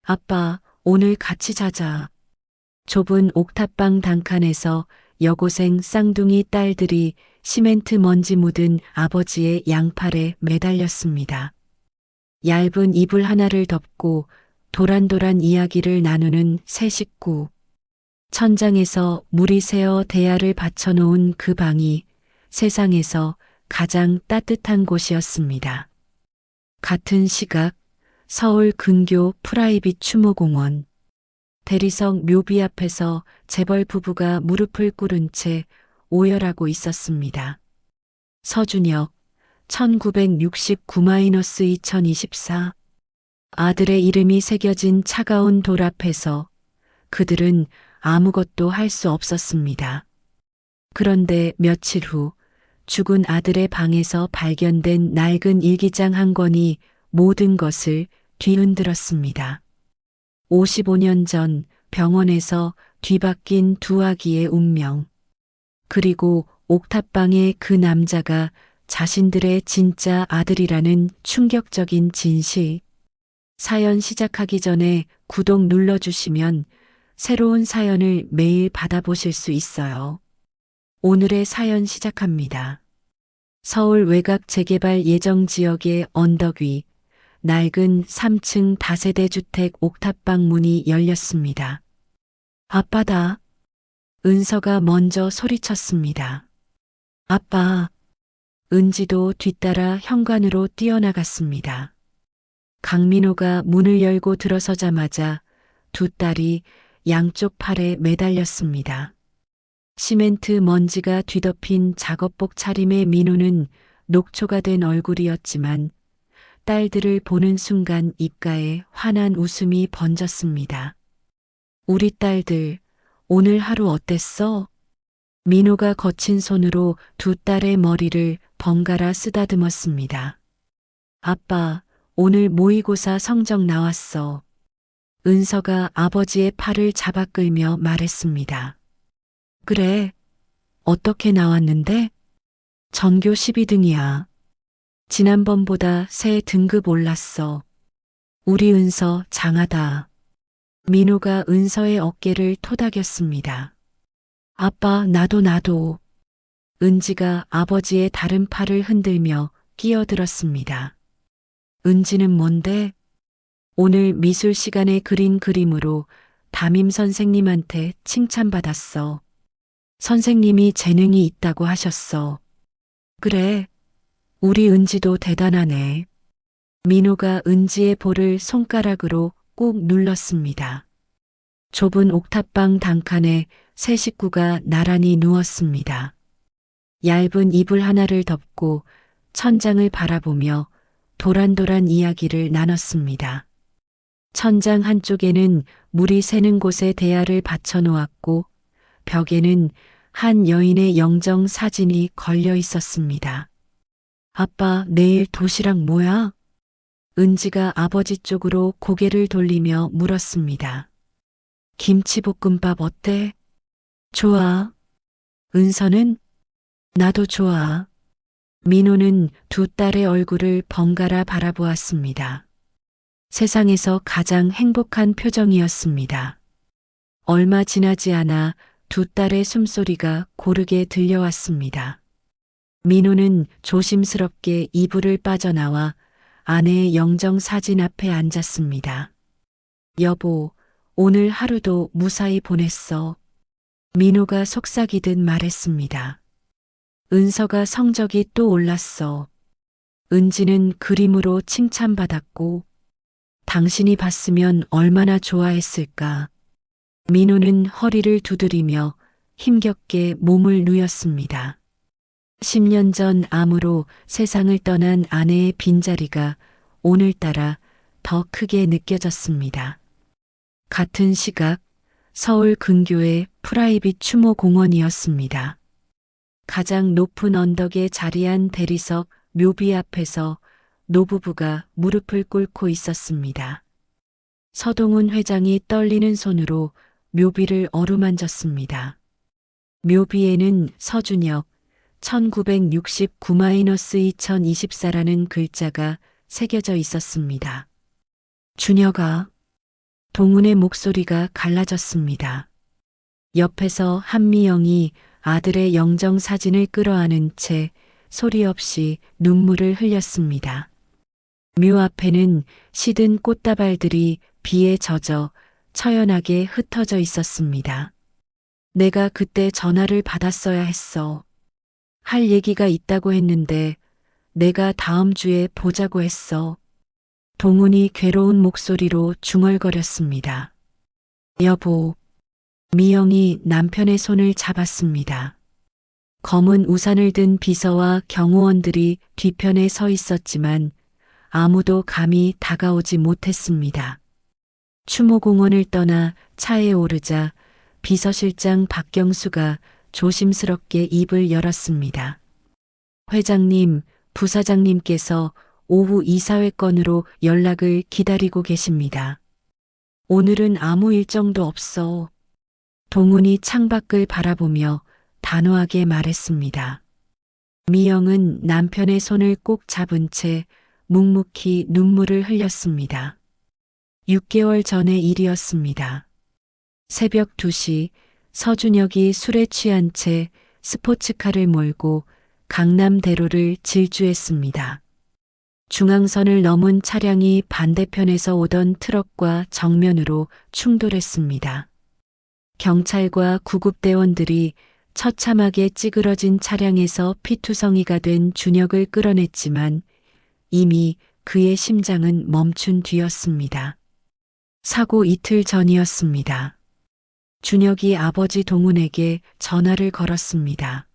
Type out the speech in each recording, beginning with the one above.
아빠, 오늘 같이 자자. 좁은 옥탑방 단칸에서 여고생 쌍둥이 딸들이 시멘트 먼지 묻은 아버지의 양팔에 매달렸습니다. 얇은 이불 하나를 덮고 도란도란 이야기를 나누는 세 식구. 천장에서 물이 새어 대야를 받쳐놓은 그 방이 세상에서 가장 따뜻한 곳이었습니다. 같은 시각 서울 근교 프라이빗 추모공원. 대리석 묘비 앞에서 재벌 부부가 무릎을 꿇은 채 오열하고 있었습니다. 서준혁, 1969-2024. 아들의 이름이 새겨진 차가운 돌 앞에서 그들은 아무것도 할 수 없었습니다. 그런데 며칠 후 죽은 아들의 방에서 발견된 낡은 일기장 한 권이 모든 것을 뒤흔들었습니다. 55년 전 병원에서 뒤바뀐 두 아기의 운명. 그리고 옥탑방의 그 남자가 자신들의 진짜 아들이라는 충격적인 진실. 사연 시작하기 전에 구독 눌러주시면 새로운 사연을 매일 받아보실 수 있어요. 오늘의 사연 시작합니다. 서울 외곽 재개발 예정 지역의 언덕 위 낡은 3층 다세대 주택 옥탑방 문이 열렸습니다. 아빠다. 은서가 먼저 소리쳤습니다. 아빠. 은지도 뒤따라 현관으로 뛰어나갔습니다. 강민호가 문을 열고 들어서자마자 두 딸이 양쪽 팔에 매달렸습니다. 시멘트 먼지가 뒤덮인 작업복 차림의 민호는 녹초가 된 얼굴이었지만 딸들을 보는 순간 입가에 환한 웃음이 번졌습니다. 우리 딸들, 오늘 하루 어땠어? 민호가 거친 손으로 두 딸의 머리를 번갈아 쓰다듬었습니다. 아빠, 오늘 모의고사 성적 나왔어. 은서가 아버지의 팔을 잡아 끌며 말했습니다. 그래, 어떻게 나왔는데? 전교 12등이야. 지난번보다 3등급 올랐어. 우리 은서 장하다. 민호가 은서의 어깨를 토닥였습니다. 아빠, 나도. 은지가 아버지의 다른 팔을 흔들며 끼어들었습니다. 은지는 뭔데? 오늘 미술 시간에 그린 그림으로 담임 선생님한테 칭찬받았어. 선생님이 재능이 있다고 하셨어. 그래, 우리 은지도 대단하네. 민호가 은지의 볼을 손가락으로 꾹 눌렀습니다. 좁은 옥탑방 단칸에 세 식구가 나란히 누웠습니다. 얇은 이불 하나를 덮고 천장을 바라보며 도란도란 이야기를 나눴습니다. 천장 한쪽에는 물이 새는 곳에 대야를 받쳐 놓았고 벽에는 한 여인의 영정 사진이 걸려 있었습니다. 아빠, 내일 도시락 뭐야? 은지가 아버지 쪽으로 고개를 돌리며 물었습니다. 김치볶음밥 어때? 좋아. 은서는? 나도 좋아. 민호는 두 딸의 얼굴을 번갈아 바라보았습니다. 세상에서 가장 행복한 표정이었습니다. 얼마 지나지 않아 두 딸의 숨소리가 고르게 들려왔습니다. 민호는 조심스럽게 이불을 빠져나와 아내의 영정 사진 앞에 앉았습니다. 여보, 오늘 하루도 무사히 보냈어. 민호가 속삭이듯 말했습니다. 은서가 성적이 또 올랐어. 은지는 그림으로 칭찬받았고 당신이 봤으면 얼마나 좋아했을까. 민호는 허리를 두드리며 힘겹게 몸을 누였습니다. 10년 전 암으로 세상을 떠난 아내의 빈자리가 오늘따라 더 크게 느껴졌습니다. 같은 시각 서울 근교의 프라이빗 추모공원이었습니다. 가장 높은 언덕에 자리한 대리석 묘비 앞에서 노부부가 무릎을 꿇고 있었습니다. 서동훈 회장이 떨리는 손으로 묘비를 어루만졌습니다. 묘비에는 서준혁 1969-2024라는 글자가 새겨져 있었습니다. 준혁아, 동훈의 목소리가 갈라졌습니다. 옆에서 한미영이 아들의 영정 사진을 끌어안은 채 소리 없이 눈물을 흘렸습니다. 묘 앞에는 시든 꽃다발들이 비에 젖어 처연하게 흩어져 있었습니다. 내가 그때 전화를 받았어야 했어. 할 얘기가 있다고 했는데 내가 다음 주에 보자고 했어. 동훈이 괴로운 목소리로 중얼거렸습니다. 여보. 미영이 남편의 손을 잡았습니다. 검은 우산을 든 비서와 경호원들이 뒤편에 서 있었지만 아무도 감히 다가오지 못했습니다. 추모공원을 떠나 차에 오르자 비서실장 박경수가 조심스럽게 입을 열었습니다. 회장님, 부사장님께서 오후 이사회 건으로 연락을 기다리고 계십니다. 오늘은 아무 일정도 없어. 동훈이 창밖을 바라보며 단호하게 말했습니다. 미영은 남편의 손을 꼭 잡은 채 묵묵히 눈물을 흘렸습니다. 6개월 전의 일이었습니다. 새벽 2시 서준혁이 술에 취한 채 스포츠카를 몰고 강남대로를 질주했습니다. 중앙선을 넘은 차량이 반대편에서 오던 트럭과 정면으로 충돌했습니다. 경찰과 구급대원들이 처참하게 찌그러진 차량에서 피투성이가 된 준혁을 끌어냈지만 이미 그의 심장은 멈춘 뒤였습니다. 사고 이틀 전이었습니다. 준혁이 아버지 동훈에게 전화를 걸었습니다.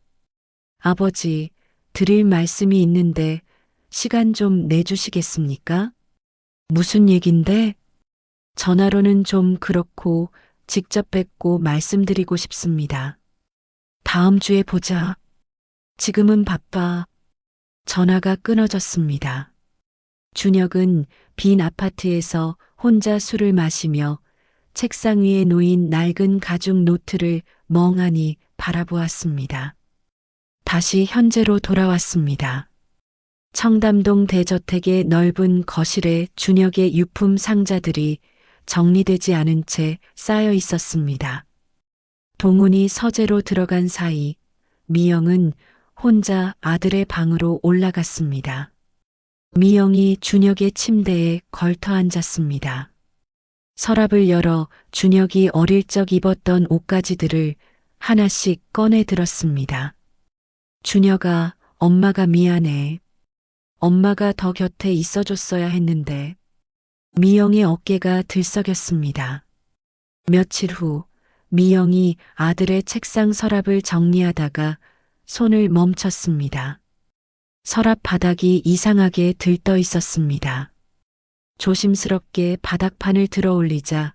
아버지, 드릴 말씀이 있는데 시간 좀 내주시겠습니까? 무슨 얘긴데? 전화로는 좀 그렇고 직접 뵙고 말씀드리고 싶습니다. 다음 주에 보자. 지금은 바빠. 전화가 끊어졌습니다. 준혁은 빈 아파트에서 혼자 술을 마시며 책상 위에 놓인 낡은 가죽 노트를 멍하니 바라보았습니다. 다시 현재로 돌아왔습니다. 청담동 대저택의 넓은 거실에 준혁의 유품 상자들이 정리되지 않은 채 쌓여 있었습니다. 동훈이 서재로 들어간 사이 미영은 혼자 아들의 방으로 올라갔습니다. 미영이 준혁의 침대에 걸터 앉았습니다. 서랍을 열어 준혁이 어릴 적 입었던 옷가지들을 하나씩 꺼내 들었습니다. 준혁아, 엄마가 미안해. 엄마가 더 곁에 있어줬어야 했는데. 미영의 어깨가 들썩였습니다. 며칠 후 미영이 아들의 책상 서랍을 정리하다가 손을 멈췄습니다. 서랍 바닥이 이상하게 들떠 있었습니다. 조심스럽게 바닥판을 들어 올리자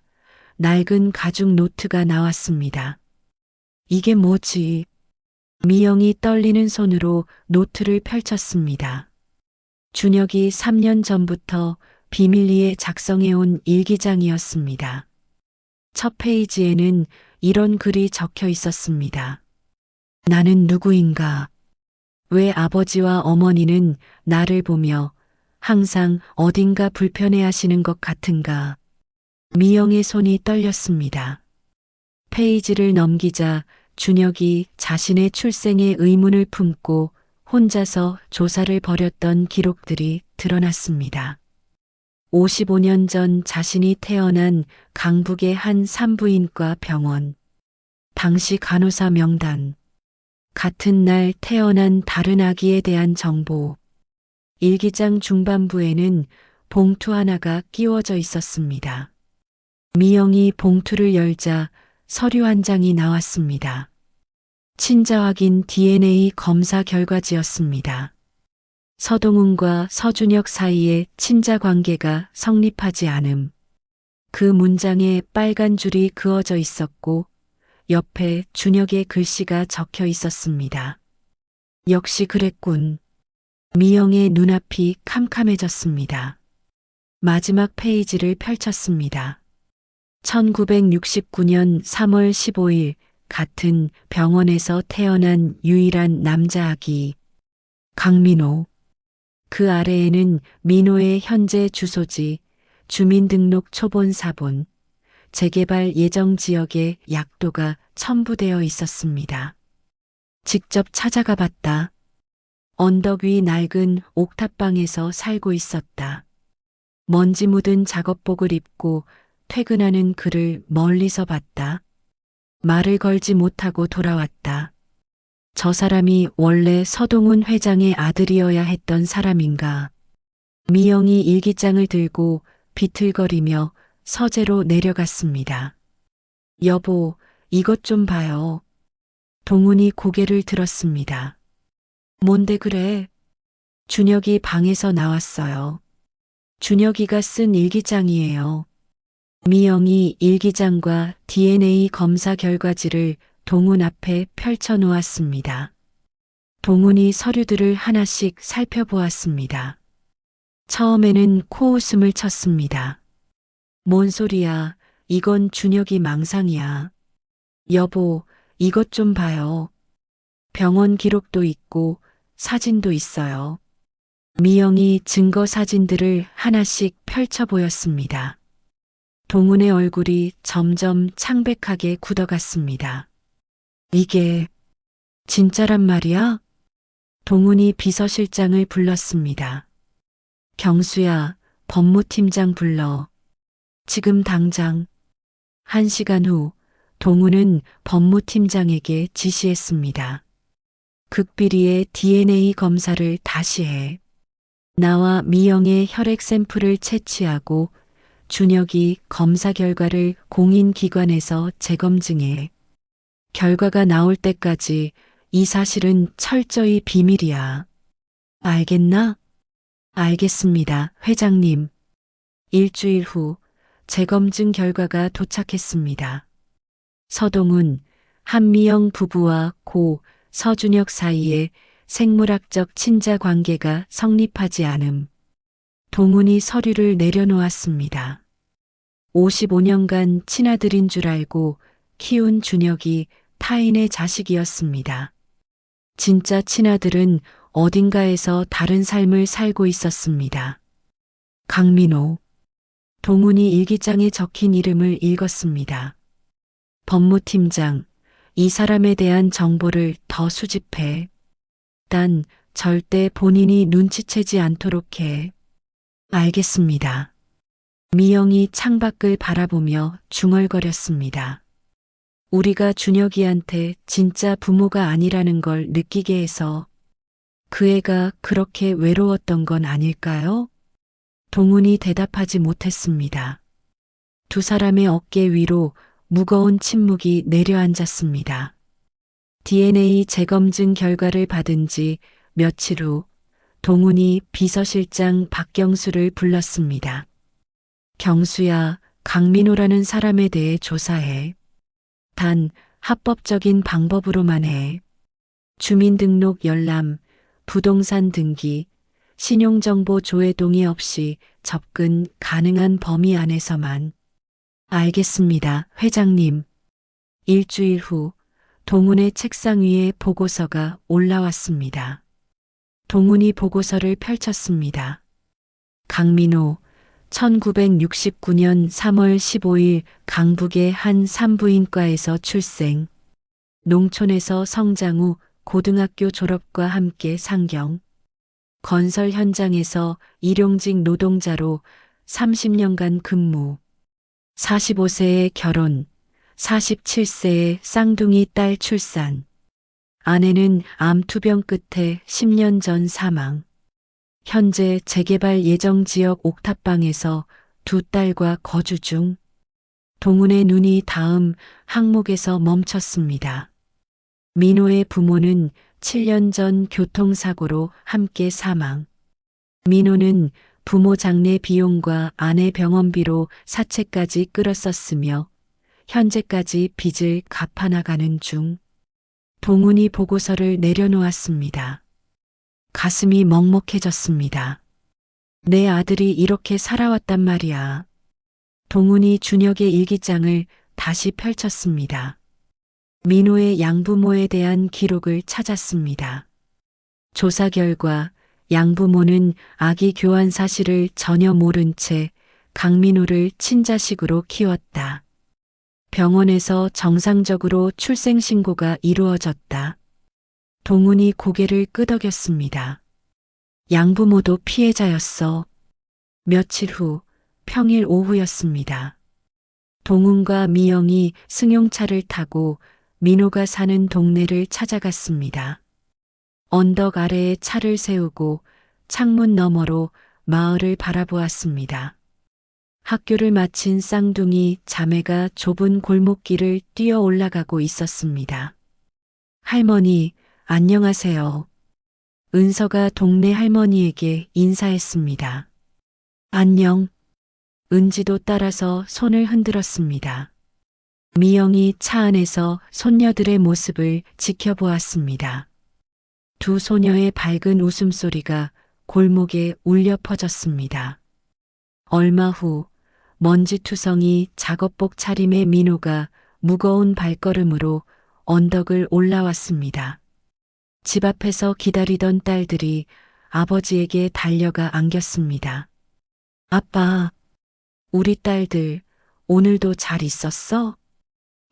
낡은 가죽 노트가 나왔습니다. 이게 뭐지? 미영이 떨리는 손으로 노트를 펼쳤습니다. 준혁이 3년 전부터 비밀리에 작성해온 일기장이었습니다. 첫 페이지에는 이런 글이 적혀 있었습니다. 나는 누구인가? 왜 아버지와 어머니는 나를 보며 항상 어딘가 불편해하시는 것 같은가? 미영의 손이 떨렸습니다. 페이지를 넘기자 준혁이 자신의 출생의 의문을 품고 혼자서 조사를 벌였던 기록들이 드러났습니다. 55년 전 자신이 태어난 강북의 한 산부인과 병원, 당시 간호사 명단, 같은 날 태어난 다른 아기에 대한 정보, 일기장 중반부에는 봉투 하나가 끼워져 있었습니다. 미영이 봉투를 열자 서류 한 장이 나왔습니다. 친자 확인 DNA 검사 결과지였습니다. 서동훈과 서준혁 사이의 친자 관계가 성립하지 않음. 그 문장에 빨간 줄이 그어져 있었고 옆에 준혁의 글씨가 적혀 있었습니다. 역시 그랬군. 미영의 눈앞이 캄캄해졌습니다. 마지막 페이지를 펼쳤습니다. 1969년 3월 15일 같은 병원에서 태어난 유일한 남자 아기 강민호. 그 아래에는 민호의 현재 주소지, 주민등록 초본 사본, 재개발 예정 지역에 약도가 첨부되어 있었습니다. 직접 찾아가 봤다. 언덕 위 낡은 옥탑방에서 살고 있었다. 먼지 묻은 작업복을 입고 퇴근하는 그를 멀리서 봤다. 말을 걸지 못하고 돌아왔다. 저 사람이 원래 서동훈 회장의 아들이어야 했던 사람인가. 미영이 일기장을 들고 비틀거리며 서재로 내려갔습니다. 여보, 이것 좀 봐요. 동훈이 고개를 들었습니다. 뭔데 그래? 준혁이 방에서 나왔어요. 준혁이가 쓴 일기장이에요. 미영이 일기장과 DNA 검사 결과지를 동훈 앞에 펼쳐 놓았습니다. 동훈이 서류들을 하나씩 살펴보았습니다. 처음에는 코웃음을 쳤습니다. 뭔 소리야, 이건 준혁이 망상이야. 여보, 이것 좀 봐요. 병원 기록도 있고 사진도 있어요. 미영이 증거 사진들을 하나씩 펼쳐 보였습니다. 동훈의 얼굴이 점점 창백하게 굳어갔습니다. 이게 진짜란 말이야? 동훈이 비서실장을 불렀습니다. 경수야, 법무팀장 불러. 지금 당장. 1시간 후 동훈은 법무팀장에게 지시했습니다. 극비리의 DNA 검사를 다시 해. 나와 미영의 혈액 샘플을 채취하고 준혁이 검사 결과를 공인기관에서 재검증해. 결과가 나올 때까지 이 사실은 철저히 비밀이야. 알겠나? 알겠습니다, 회장님. 일주일 후 재검증 결과가 도착했습니다. 서동훈, 한미영 부부와 고 서준혁 사이에 생물학적 친자 관계가 성립하지 않음. 동훈이 서류를 내려놓았습니다. 55년간 친아들인 줄 알고 키운 준혁이 타인의 자식이었습니다. 진짜 친아들은 어딘가에서 다른 삶을 살고 있었습니다. 강민호. 동훈이 일기장에 적힌 이름을 읽었습니다. 법무팀장, 이 사람에 대한 정보를 더 수집해. 단 절대 본인이 눈치채지 않도록 해. 알겠습니다. 미영이 창밖을 바라보며 중얼거렸습니다. 우리가 준혁이한테 진짜 부모가 아니라는 걸 느끼게 해서 그 애가 그렇게 외로웠던 건 아닐까요? 동훈이 대답하지 못했습니다. 두 사람의 어깨 위로 무거운 침묵이 내려앉았습니다. DNA 재검증 결과를 받은 지 며칠 후 동훈이 비서실장 박경수를 불렀습니다. 경수야, 강민호라는 사람에 대해 조사해. 단 합법적인 방법으로만 해. 주민등록 열람, 부동산 등기, 신용정보 조회 동의 없이 접근 가능한 범위 안에서만. 알겠습니다, 회장님. 일주일 후 동훈의 책상 위에 보고서가 올라왔습니다. 동훈이 보고서를 펼쳤습니다. 강민호, 1969년 3월 15일 강북의 한 산부인과에서 출생. 농촌에서 성장 후 고등학교 졸업과 함께 상경. 건설 현장에서 일용직 노동자로 30년간 근무. 45세에 결혼, 47세에 쌍둥이 딸 출산. 아내는 암투병 끝에 10년 전 사망. 현재 재개발 예정 지역 옥탑방에서 두 딸과 거주 중. 동훈의 눈이 다음 항목에서 멈췄습니다. 민호의 부모는 7년 전 교통사고로 함께 사망. 민호는 부모 장례 비용과 아내 병원비로 사채까지 끌었었으며 현재까지 빚을 갚아나가는 중. 동훈이 보고서를 내려놓았습니다. 가슴이 먹먹해졌습니다. 내 아들이 이렇게 살아왔단 말이야. 동훈이 준혁의 일기장을 다시 펼쳤습니다. 민호의 양부모에 대한 기록을 찾았습니다. 조사 결과 양부모는 아기 교환 사실을 전혀 모른 채 강민호를 친자식으로 키웠다. 병원에서 정상적으로 출생신고가 이루어졌다. 동훈이 고개를 끄덕였습니다. 양부모도 피해자였어. 며칠 후 평일 오후였습니다. 동훈과 미영이 승용차를 타고 민호가 사는 동네를 찾아갔습니다. 언덕 아래에 차를 세우고 창문 너머로 마을을 바라보았습니다. 학교를 마친 쌍둥이 자매가 좁은 골목길을 뛰어 올라가고 있었습니다. 할머니, 안녕하세요. 은서가 동네 할머니에게 인사했습니다. 안녕. 은지도 따라서 손을 흔들었습니다. 미영이 차 안에서 손녀들의 모습을 지켜보았습니다. 두 소녀의 밝은 웃음소리가 골목에 울려 퍼졌습니다. 얼마 후 먼지투성이 작업복 차림의 민호가 무거운 발걸음으로 언덕을 올라왔습니다. 집 앞에서 기다리던 딸들이 아버지에게 달려가 안겼습니다. 아빠, 우리 딸들 오늘도 잘 있었어?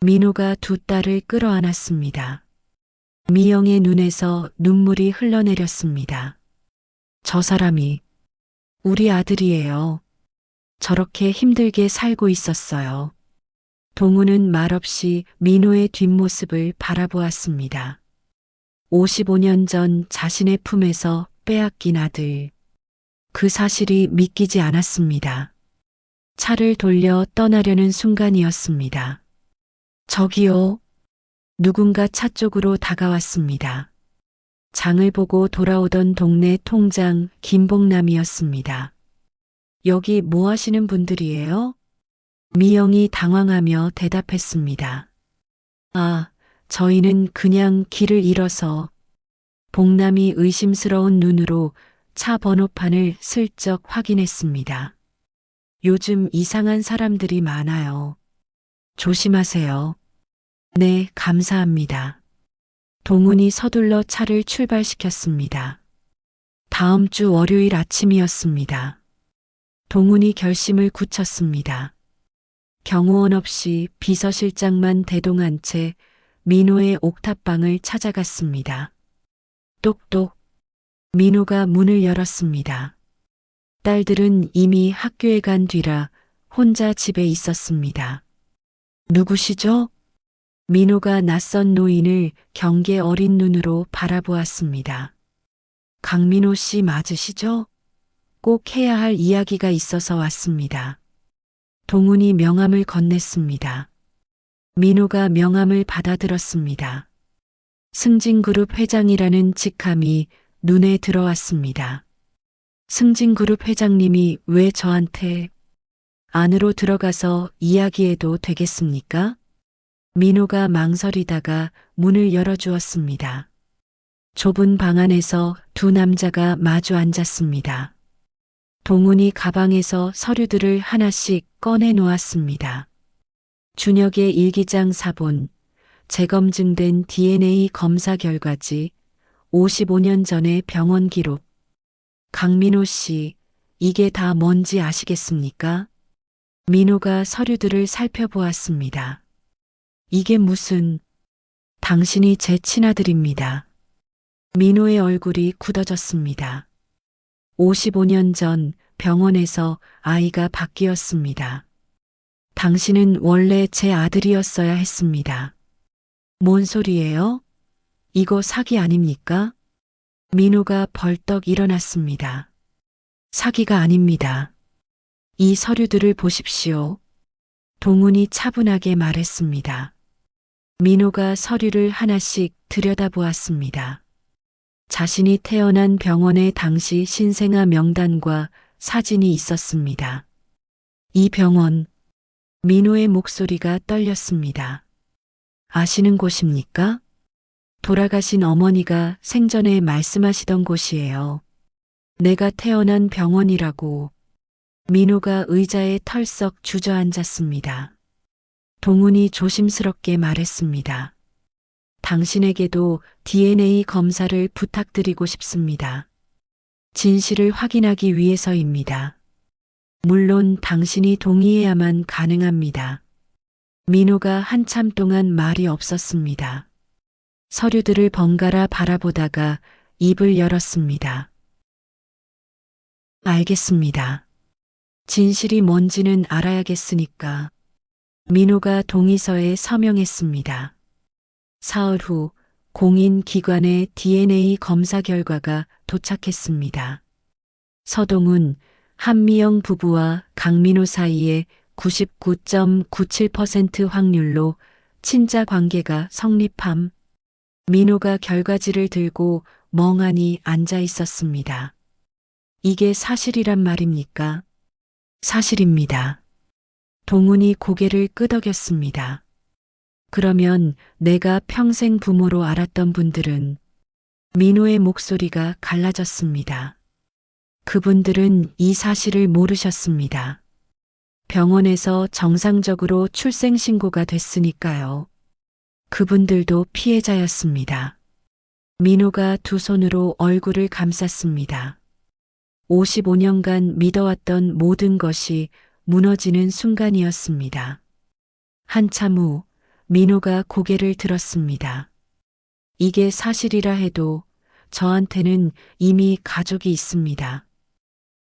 민호가 두 딸을 끌어안았습니다. 미영의 눈에서 눈물이 흘러내렸습니다. 저 사람이 우리 아들이에요. 저렇게 힘들게 살고 있었어요. 동우는 말없이 민호의 뒷모습을 바라보았습니다. 55년 전 자신의 품에서 빼앗긴 아들. 그 사실이 믿기지 않았습니다. 차를 돌려 떠나려는 순간이었습니다. 저기요. 누군가 차 쪽으로 다가왔습니다. 장을 보고 돌아오던 동네 통장 김복남이었습니다. 여기 뭐 하시는 분들이에요? 미영이 당황하며 대답했습니다. 아, 저희는 그냥 길을 잃어서. 복남이 의심스러운 눈으로 차 번호판을 슬쩍 확인했습니다. 요즘 이상한 사람들이 많아요. 조심하세요. 네, 감사합니다. 동훈이 서둘러 차를 출발시켰습니다. 다음 주 월요일 아침이었습니다. 동훈이 결심을 굳혔습니다. 경호원 없이 비서실장만 대동한 채 민호의 옥탑방을 찾아갔습니다. 똑똑. 민호가 문을 열었습니다. 딸들은 이미 학교에 간 뒤라 혼자 집에 있었습니다. 누구시죠? 민호가 낯선 노인을 경계 어린 눈으로 바라보았습니다. 강민호 씨 맞으시죠? 꼭 해야 할 이야기가 있어서 왔습니다. 동훈이 명함을 건넸습니다. 민호가 명함을 받아들었습니다. 승진그룹 회장이라는 직함이 눈에 들어왔습니다. 승진그룹 회장님이 왜 저한테? 안으로 들어가서 이야기해도 되겠습니까? 민호가 망설이다가 문을 열어주었습니다. 좁은 방 안에서 두 남자가 마주 앉았습니다. 동훈이 가방에서 서류들을 하나씩 꺼내 놓았습니다. 준혁의 일기장 사본, 재검증된 DNA 검사 결과지, 55년 전의 병원 기록. 강민호 씨, 이게 다 뭔지 아시겠습니까? 민호가 서류들을 살펴보았습니다. 이게 무슨, 당신이 제 친아들입니다. 민호의 얼굴이 굳어졌습니다. 55년 전 병원에서 아이가 바뀌었습니다. 당신은 원래 제 아들이었어야 했습니다. 뭔 소리예요? 이거 사기 아닙니까? 민호가 벌떡 일어났습니다. 사기가 아닙니다. 이 서류들을 보십시오. 동훈이 차분하게 말했습니다. 민호가 서류를 하나씩 들여다보았습니다. 자신이 태어난 병원의 당시 신생아 명단과 사진이 있었습니다. 이 병원, 민호의 목소리가 떨렸습니다. 아시는 곳입니까? 돌아가신 어머니가 생전에 말씀하시던 곳이에요. 내가 태어난 병원이라고. 민호가 의자에 털썩 주저앉았습니다. 동훈이 조심스럽게 말했습니다. 당신에게도 DNA 검사를 부탁드리고 싶습니다. 진실을 확인하기 위해서입니다. 물론 당신이 동의해야만 가능합니다. 민호가 한참 동안 말이 없었습니다. 서류들을 번갈아 바라보다가 입을 열었습니다. 알겠습니다. 진실이 뭔지는 알아야겠으니까. 민호가 동의서에 서명했습니다. 사흘 후 공인기관의 DNA 검사 결과가 도착했습니다. 서동훈, 한미영 부부와 강민호 사이에 99.97% 확률로 친자 관계가 성립함. 민호가 결과지를 들고 멍하니 앉아 있었습니다. 이게 사실이란 말입니까? 사실입니다. 동훈이 고개를 끄덕였습니다. 그러면 내가 평생 부모로 알았던 분들은 민호의 목소리가 갈라졌습니다. 그분들은 이 사실을 모르셨습니다. 병원에서 정상적으로 출생신고가 됐으니까요. 그분들도 피해자였습니다. 민호가 두 손으로 얼굴을 감쌌습니다. 55년간 믿어왔던 모든 것이 무너지는 순간이었습니다. 한참 후 민호가 고개를 들었습니다. 이게 사실이라 해도 저한테는 이미 가족이 있습니다.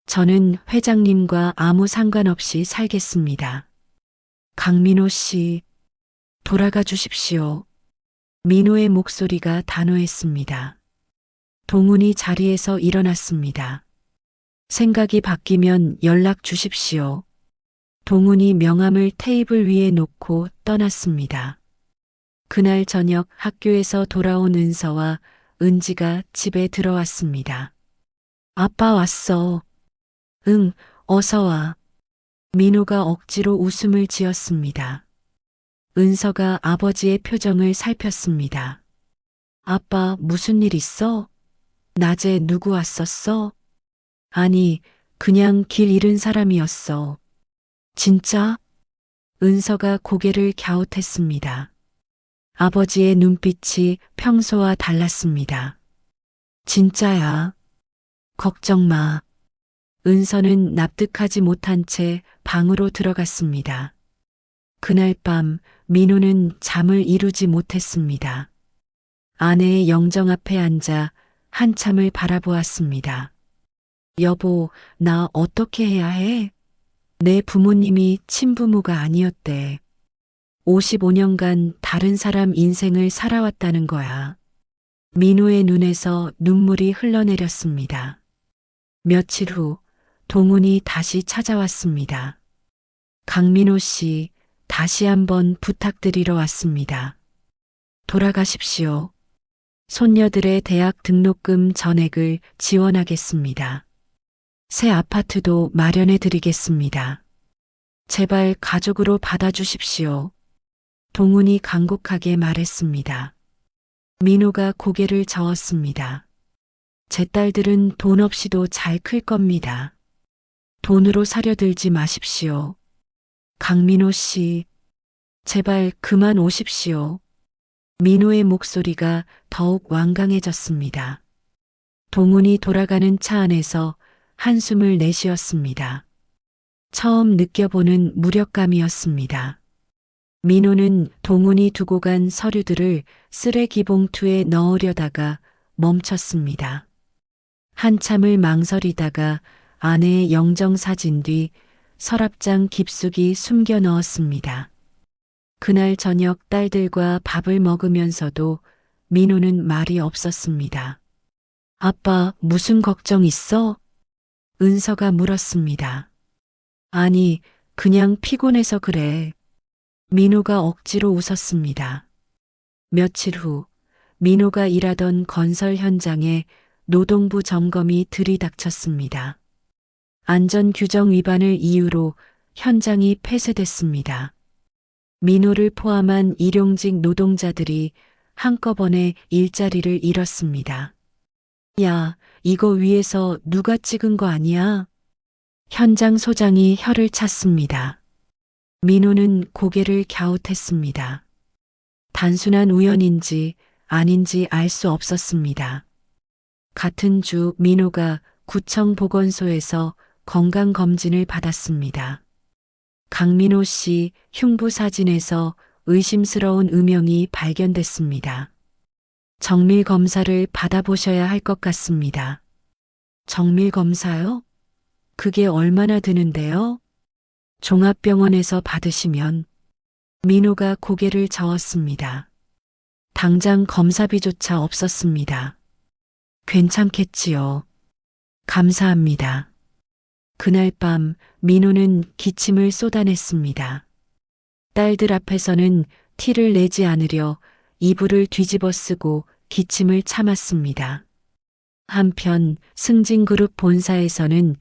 저는 회장님과 아무 상관없이 살겠습니다. 강민호 씨, 돌아가 주십시오. 민호의 목소리가 단호했습니다. 동훈이 자리에서 일어났습니다. 생각이 바뀌면 연락 주십시오. 동훈이 명함을 테이블 위에 놓고 떠났습니다. 그날 저녁 학교에서 돌아온 은서와 은지가 집에 들어왔습니다. 아빠 왔어. 응, 어서 와. 민호가 억지로 웃음을 지었습니다. 은서가 아버지의 표정을 살폈습니다. 아빠 무슨 일 있어? 낮에 누구 왔었어? 아니, 그냥 길 잃은 사람이었어. 진짜? 은서가 고개를 갸웃했습니다. 아버지의 눈빛이 평소와 달랐습니다. 진짜야. 걱정 마. 은서는 납득하지 못한 채 방으로 들어갔습니다. 그날 밤 민호는 잠을 이루지 못했습니다. 아내의 영정 앞에 앉아 한참을 바라보았습니다. 여보, 나 어떻게 해야 해? 내 부모님이 친부모가 아니었대. 55년간 다른 사람 인생을 살아왔다는 거야. 민호의 눈에서 눈물이 흘러내렸습니다. 며칠 후 동훈이 다시 찾아왔습니다. 강민호 씨, 다시 한번 부탁드리러 왔습니다. 돌아가십시오. 손녀들의 대학 등록금 전액을 지원하겠습니다. 새 아파트도 마련해 드리겠습니다. 제발 가족으로 받아주십시오. 동훈이 간곡하게 말했습니다. 민호가 고개를 저었습니다. 제 딸들은 돈 없이도 잘 클 겁니다. 돈으로 사려들지 마십시오. 강민호 씨, 제발 그만 오십시오. 민호의 목소리가 더욱 완강해졌습니다. 동훈이 돌아가는 차 안에서 한숨을 내쉬었습니다. 처음 느껴보는 무력감이었습니다. 민호는 동훈이 두고 간 서류들을 쓰레기 봉투에 넣으려다가 멈췄습니다. 한참을 망설이다가 아내의 영정사진 뒤 서랍장 깊숙이 숨겨 넣었습니다. 그날 저녁 딸들과 밥을 먹으면서도 민호는 말이 없었습니다. 아빠, 무슨 걱정 있어? 은서가 물었습니다. 아니, 그냥 피곤해서 그래. 민호가 억지로 웃었습니다. 며칠 후 민호가 일하던 건설 현장에 노동부 점검이 들이닥쳤습니다. 안전규정 위반을 이유로 현장이 폐쇄됐습니다. 민호를 포함한 일용직 노동자들이 한꺼번에 일자리를 잃었습니다. 야, 이거 위에서 누가 찍은 거 아니야? 현장 소장이 혀를 찼습니다. 민호는 고개를 갸웃했습니다. 단순한 우연인지 아닌지 알 수 없었습니다. 같은 주 민호가 구청 보건소에서 건강검진을 받았습니다. 강민호 씨 흉부 사진에서 의심스러운 음영이 발견됐습니다. 정밀 검사를 받아보셔야 할 것 같습니다. 정밀 검사요? 그게 얼마나 드는데요? 종합병원에서 받으시면. 민호가 고개를 저었습니다. 당장 검사비조차 없었습니다. 괜찮겠지요. 감사합니다. 그날 밤 민호는 기침을 쏟아냈습니다. 딸들 앞에서는 티를 내지 않으려 이불을 뒤집어 쓰고 기침을 참았습니다. 한편 승진그룹 본사에서는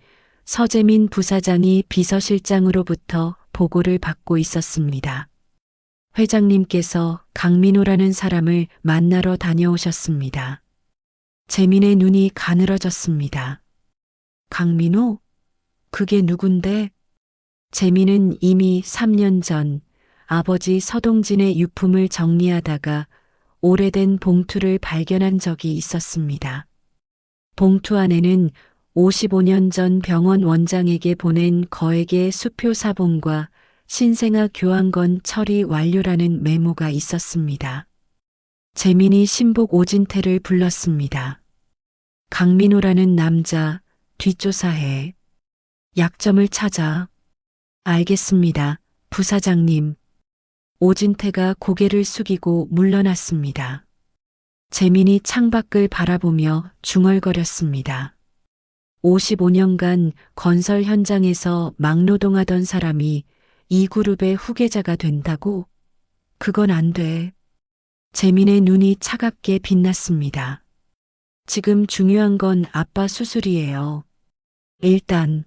서재민 부사장이 비서실장으로부터 보고를 받고 있었습니다. 회장님께서 강민호라는 사람을 만나러 다녀오셨습니다. 재민의 눈이 가늘어졌습니다. 강민호? 그게 누군데? 재민은 이미 3년 전 아버지 서동진의 유품을 정리하다가 오래된 봉투를 발견한 적이 있었습니다. 봉투 안에는 55년 전 병원 원장에게 보낸 거액의 수표 사본과 신생아 교환권 처리 완료라는 메모가 있었습니다. 재민이 신복 오진태를 불렀습니다. 강민호라는 남자 뒷조사해. 약점을 찾아. 알겠습니다, 부사장님. 오진태가 고개를 숙이고 물러났습니다. 재민이 창밖을 바라보며 중얼거렸습니다. 55년간 건설 현장에서 막노동하던 사람이 이 그룹의 후계자가 된다고? 그건 안 돼. 재민의 눈이 차갑게 빛났습니다. 지금 중요한 건 아빠 수술이에요. 일단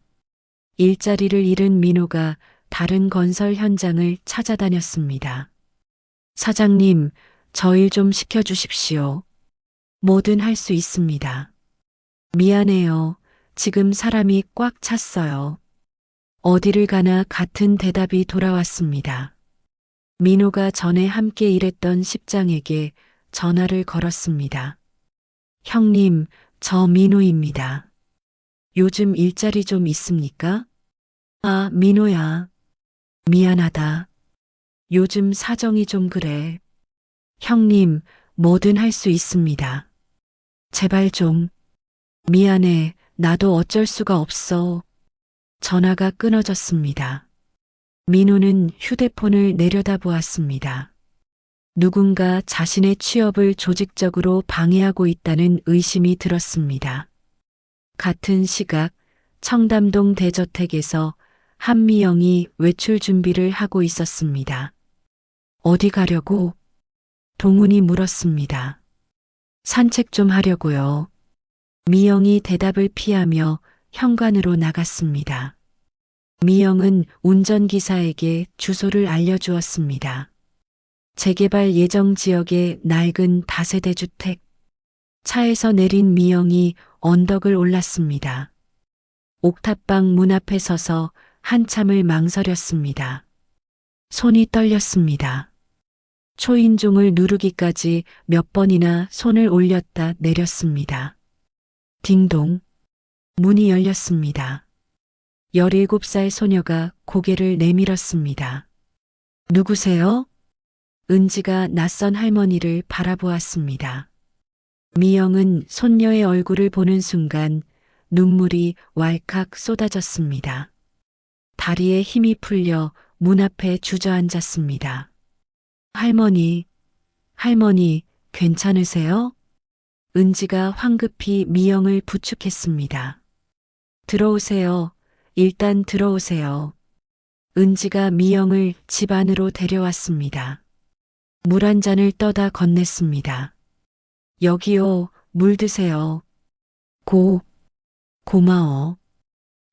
일자리를 잃은 민호가 다른 건설 현장을 찾아다녔습니다. 사장님, 저 일 좀 시켜주십시오. 뭐든 할 수 있습니다. 미안해요. 지금 사람이 꽉 찼어요. 어디를 가나 같은 대답이 돌아왔습니다. 민호가 전에 함께 일했던 십장에게 전화를 걸었습니다. 형님, 저 민호입니다. 요즘 일자리 좀 있습니까? 아, 민호야. 미안하다. 요즘 사정이 좀 그래. 형님, 뭐든 할 수 있습니다. 제발 좀. 미안해. 나도 어쩔 수가 없어. 전화가 끊어졌습니다. 민호는 휴대폰을 내려다보았습니다. 누군가 자신의 취업을 조직적으로 방해하고 있다는 의심이 들었습니다. 같은 시각 청담동 대저택에서 한미영이 외출 준비를 하고 있었습니다. 어디 가려고? 동훈이 물었습니다. 산책 좀 하려고요. 미영이 대답을 피하며 현관으로 나갔습니다. 미영은 운전기사에게 주소를 알려주었습니다. 재개발 예정 지역의 낡은 다세대 주택. 차에서 내린 미영이 언덕을 올랐습니다. 옥탑방 문 앞에 서서 한참을 망설였습니다. 손이 떨렸습니다. 초인종을 누르기까지 몇 번이나 손을 올렸다 내렸습니다. 딩동. 문이 열렸습니다. 17살 소녀가 고개를 내밀었습니다. 누구세요? 은지가 낯선 할머니를 바라보았습니다. 미영은 손녀의 얼굴을 보는 순간 눈물이 왈칵 쏟아졌습니다. 다리에 힘이 풀려 문 앞에 주저앉았습니다. 할머니, 할머니, 괜찮으세요? 은지가 황급히 미영을 부축했습니다. 들어오세요. 일단 들어오세요. 은지가 미영을 집 안으로 데려왔습니다. 물 한 잔을 떠다 건넸습니다. 여기요, 물 드세요. 고마워.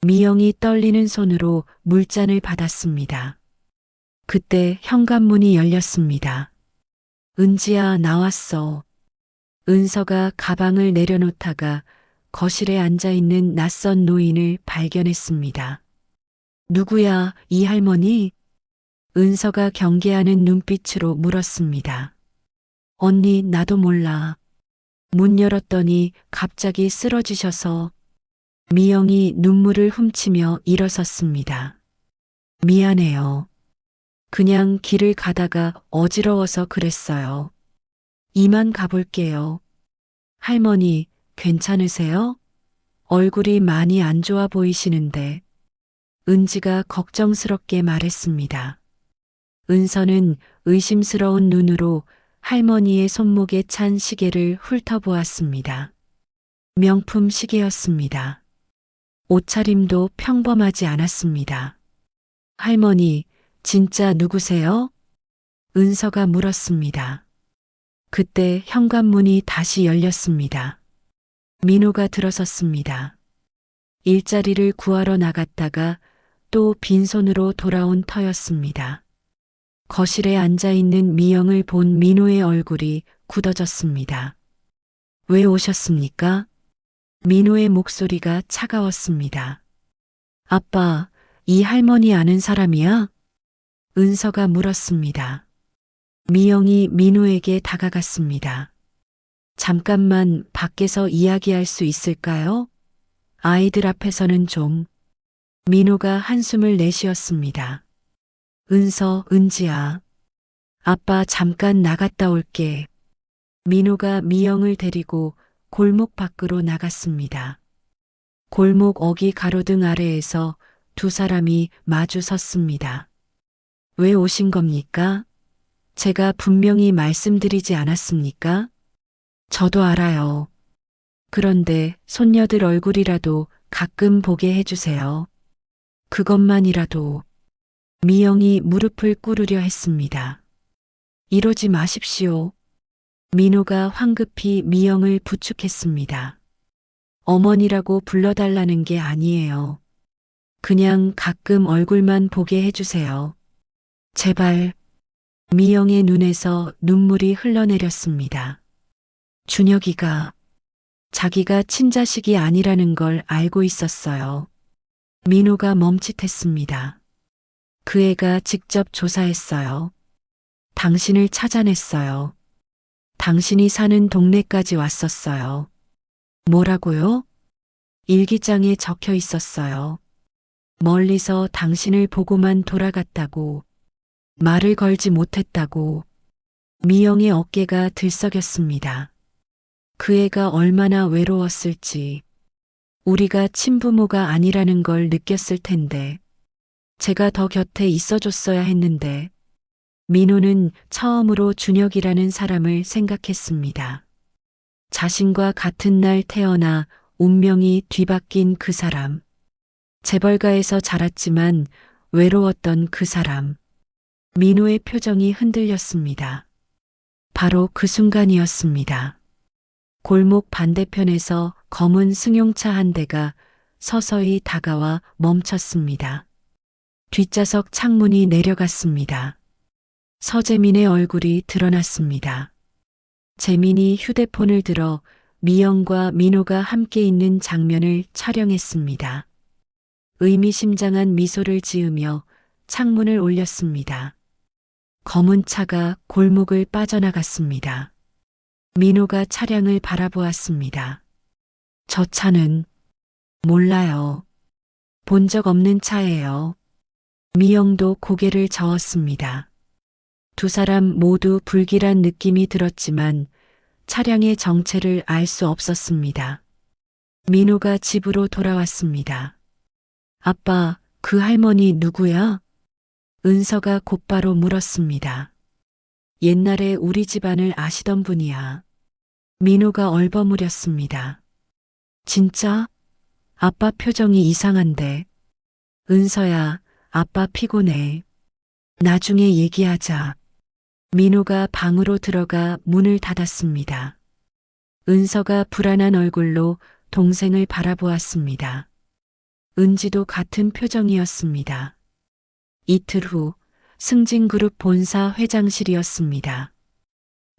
미영이 떨리는 손으로 물잔을 받았습니다. 그때 현관문이 열렸습니다. 은지야, 나왔어. 은서가 가방을 내려놓다가 거실에 앉아있는 낯선 노인을 발견했습니다. 누구야, 이 할머니? 은서가 경계하는 눈빛으로 물었습니다. 언니, 나도 몰라. 문 열었더니 갑자기 쓰러지셔서. 미영이 눈물을 훔치며 일어섰습니다. 미안해요. 그냥 길을 가다가 어지러워서 그랬어요. 이만 가볼게요. 할머니, 괜찮으세요? 얼굴이 많이 안 좋아 보이시는데. 은지가 걱정스럽게 말했습니다. 은서는 의심스러운 눈으로 할머니의 손목에 찬 시계를 훑어보았습니다. 명품 시계였습니다. 옷차림도 평범하지 않았습니다. 할머니, 진짜 누구세요? 은서가 물었습니다. 그때 현관문이 다시 열렸습니다. 민호가 들어섰습니다. 일자리를 구하러 나갔다가 또 빈손으로 돌아온 터였습니다. 거실에 앉아있는 미영을 본 민호의 얼굴이 굳어졌습니다. 왜 오셨습니까? 민호의 목소리가 차가웠습니다. 아빠, 이 할머니 아는 사람이야? 은서가 물었습니다. 미영이 민호에게 다가갔습니다. 잠깐만 밖에서 이야기할 수 있을까요? 아이들 앞에서는 좀. 민호가 한숨을 내쉬었습니다. 은서, 은지야. 아빠 잠깐 나갔다 올게. 민호가 미영을 데리고 골목 밖으로 나갔습니다. 골목 어귀 가로등 아래에서 두 사람이 마주 섰습니다. 왜 오신 겁니까? 제가 분명히 말씀드리지 않았습니까? 저도 알아요. 그런데 손녀들 얼굴이라도 가끔 보게 해주세요. 그것만이라도. 미영이 무릎을 꿇으려 했습니다. 이러지 마십시오. 민호가 황급히 미영을 부축했습니다. 어머니라고 불러달라는 게 아니에요. 그냥 가끔 얼굴만 보게 해주세요. 제발. 미영의 눈에서 눈물이 흘러내렸습니다. 준혁이가 자기가 친자식이 아니라는 걸 알고 있었어요. 민호가 멈칫했습니다. 그 애가 직접 조사했어요. 당신을 찾아냈어요. 당신이 사는 동네까지 왔었어요. 뭐라고요? 일기장에 적혀 있었어요. 멀리서 당신을 보고만 돌아갔다고. 말을 걸지 못했다고. 미영의 어깨가 들썩였습니다. 그 애가 얼마나 외로웠을지. 우리가 친부모가 아니라는 걸 느꼈을 텐데. 제가 더 곁에 있어줬어야 했는데. 민호는 처음으로 준혁이라는 사람을 생각했습니다. 자신과 같은 날 태어나 운명이 뒤바뀐 그 사람. 재벌가에서 자랐지만 외로웠던 그 사람. 민호의 표정이 흔들렸습니다. 바로 그 순간이었습니다. 골목 반대편에서 검은 승용차 한 대가 서서히 다가와 멈췄습니다. 뒷좌석 창문이 내려갔습니다. 서재민의 얼굴이 드러났습니다. 재민이 휴대폰을 들어 미영과 민호가 함께 있는 장면을 촬영했습니다. 의미심장한 미소를 지으며 창문을 올렸습니다. 검은 차가 골목을 빠져나갔습니다. 민호가 차량을 바라보았습니다. 저 차는 몰라요. 본 적 없는 차예요. 미영도 고개를 저었습니다. 두 사람 모두 불길한 느낌이 들었지만 차량의 정체를 알 수 없었습니다. 민호가 집으로 돌아왔습니다. 아빠, 그 할머니 누구야? 은서가 곧바로 물었습니다. 옛날에 우리 집안을 아시던 분이야. 민호가 얼버무렸습니다. 진짜? 아빠 표정이 이상한데. 은서야, 아빠 피곤해. 나중에 얘기하자. 민호가 방으로 들어가 문을 닫았습니다. 은서가 불안한 얼굴로 동생을 바라보았습니다. 은지도 같은 표정이었습니다. 이틀 후 승진그룹 본사 회장실이었습니다.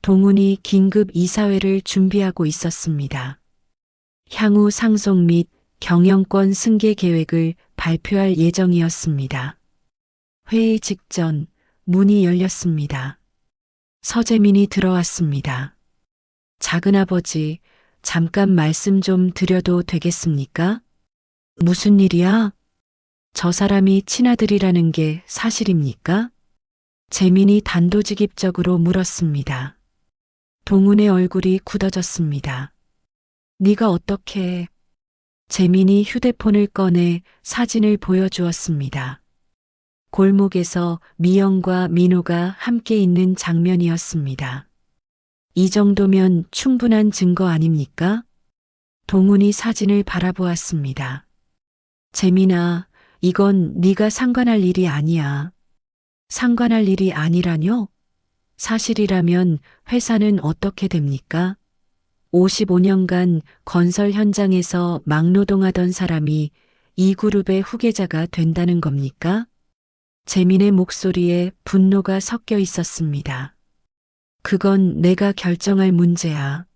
동훈이 긴급 이사회를 준비하고 있었습니다. 향후 상속 및 경영권 승계 계획을 발표할 예정이었습니다. 회의 직전 문이 열렸습니다. 서재민이 들어왔습니다. 작은아버지, 잠깐 말씀 좀 드려도 되겠습니까? 무슨 일이야? 저 사람이 친아들이라는 게 사실입니까? 재민이 단도직입적으로 물었습니다. 동훈의 얼굴이 굳어졌습니다. 네가 어떻게... 재민이 휴대폰을 꺼내 사진을 보여주었습니다. 골목에서 미영과 민호가 함께 있는 장면이었습니다. 이 정도면 충분한 증거 아닙니까? 동훈이 사진을 바라보았습니다. 재민아, 이건 네가 상관할 일이 아니야. 상관할 일이 아니라뇨? 사실이라면 회사는 어떻게 됩니까? 55년간 건설 현장에서 막노동하던 사람이 이 그룹의 후계자가 된다는 겁니까? 재민의 목소리에 분노가 섞여 있었습니다. 그건 내가 결정할 문제야.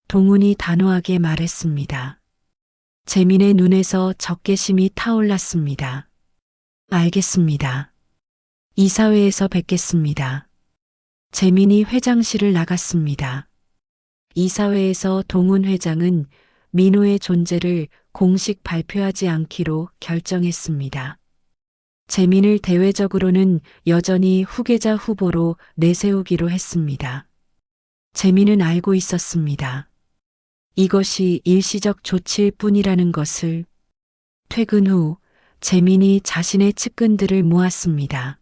동훈이 단호하게 말했습니다. 재민의 눈에서 적개심이 타올랐습니다. 알겠습니다. 이사회에서 뵙겠습니다. 재민이 회장실을 나갔습니다. 이사회에서 동훈 회장은 민호의 존재를 공식 발표하지 않기로 결정했습니다. 재민을 대외적으로는 여전히 후계자 후보로 내세우기로 했습니다. 재민은 알고 있었습니다. 이것이 일시적 조치일 뿐이라는 것을. 퇴근 후 재민이 자신의 측근들을 모았습니다.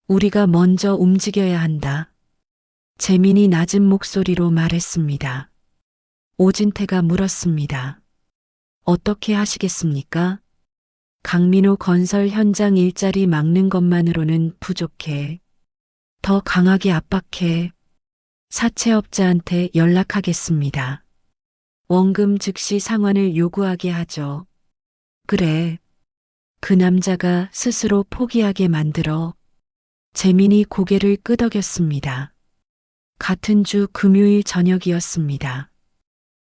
우리가 먼저 움직여야 한다. 재민이 낮은 목소리로 말했습니다. 오진태가 물었습니다. 어떻게 하시겠습니까? 강민호 건설 현장 일자리 막는 것만으로는 부족해. 더 강하게 압박해. 사채업자한테 연락하겠습니다. 원금 즉시 상환을 요구하게 하죠. 그래. 그 남자가 스스로 포기하게 만들어. 재민이 고개를 끄덕였습니다. 같은 주 금요일 저녁이었습니다.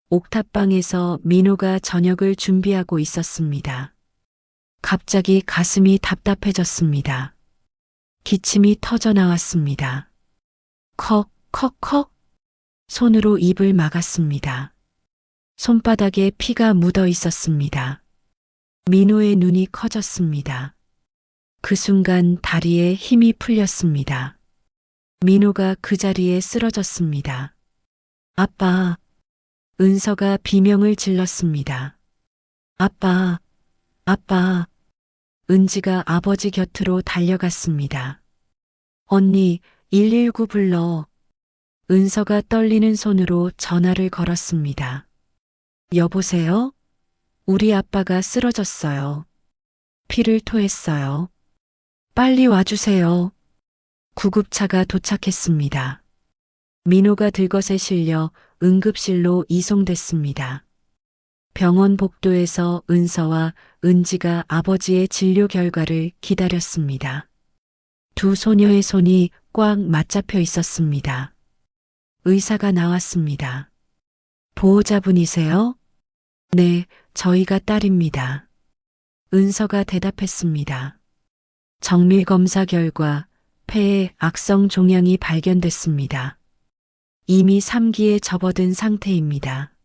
옥탑방에서 민호가 저녁을 준비하고 있었습니다. 갑자기 가슴이 답답해졌습니다. 기침이 터져 나왔습니다. 컥. 손으로 입을 막았습니다. 손바닥에 피가 묻어 있었습니다. 민호의 눈이 커졌습니다. 그 순간 다리에 힘이 풀렸습니다. 민호가 그 자리에 쓰러졌습니다. 아빠. 은서가 비명을 질렀습니다. 아빠. 은지가 아버지 곁으로 달려갔습니다. 언니, 119 불러. 은서가 떨리는 손으로 전화를 걸었습니다. 여보세요? 우리 아빠가 쓰러졌어요. 피를 토했어요. 빨리 와주세요. 구급차가 도착했습니다. 민호가 들것에 실려 응급실로 이송됐습니다. 병원 복도에서 은서와 은지가 아버지의 진료 결과를 기다렸습니다. 두 소녀의 손이 꽉 맞잡혀 있었습니다. 의사가 나왔습니다. 보호자분이세요? 네, 저희가 딸입니다. 은서가 대답했습니다. 정밀 검사 결과 폐에 악성 종양이 발견됐습니다. 이미 3기에 접어든 상태입니다.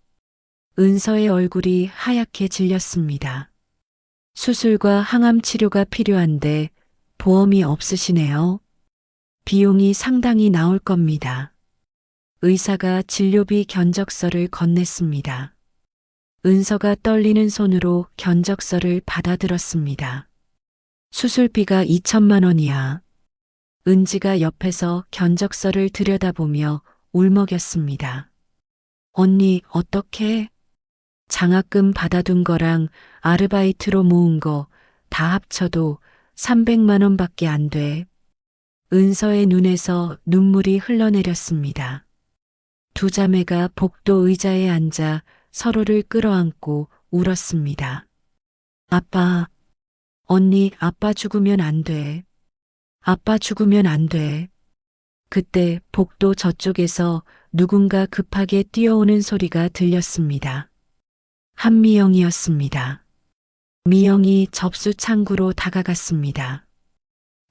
은서의 얼굴이 하얗게 질렸습니다. 수술과 항암 치료가 필요한데 보험이 없으시네요. 비용이 상당히 나올 겁니다. 의사가 진료비 견적서를 건넸습니다. 은서가 떨리는 손으로 견적서를 받아들었습니다. 수술비가 2천만 원이야. 은지가 옆에서 견적서를 들여다보며 울먹였습니다. 언니, 어떡해? 장학금 받아둔 거랑 아르바이트로 모은 거 다 합쳐도 300만 원밖에 안 돼. 은서의 눈에서 눈물이 흘러내렸습니다. 두 자매가 복도 의자에 앉아 서로를 끌어안고 울었습니다. 아빠, 언니, 아빠 죽으면 안 돼. 아빠 죽으면 안 돼. 그때 복도 저쪽에서 누군가 급하게 뛰어오는 소리가 들렸습니다. 한미영이었습니다. 미영이 접수 창구로 다가갔습니다.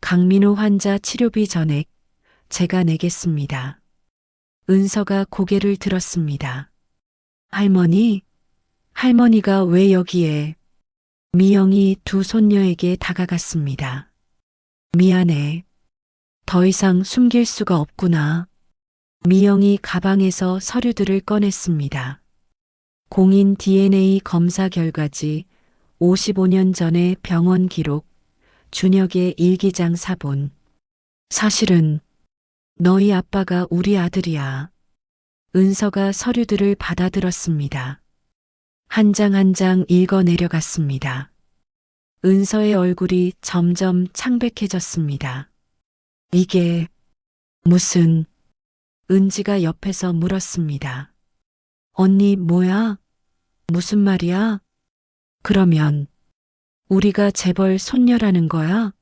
강민호 환자 치료비 전액 제가 내겠습니다. 은서가 고개를 들었습니다. 할머니? 할머니가 왜 여기에? 미영이 두 손녀에게 다가갔습니다. 미안해. 더 이상 숨길 수가 없구나. 미영이 가방에서 서류들을 꺼냈습니다. 공인 DNA 검사 결과지, 55년 전의 병원 기록, 준혁의 일기장 사본. 사실은 너희 아빠가 우리 아들이야. 은서가 서류들을 받아들었습니다. 한 장 한 장 읽어 내려갔습니다. 은서의 얼굴이 점점 창백해졌습니다. 이게 무슨... 은지가 옆에서 물었습니다. 언니 뭐야? 무슨 말이야? 그러면 우리가 재벌 손녀라는 거야?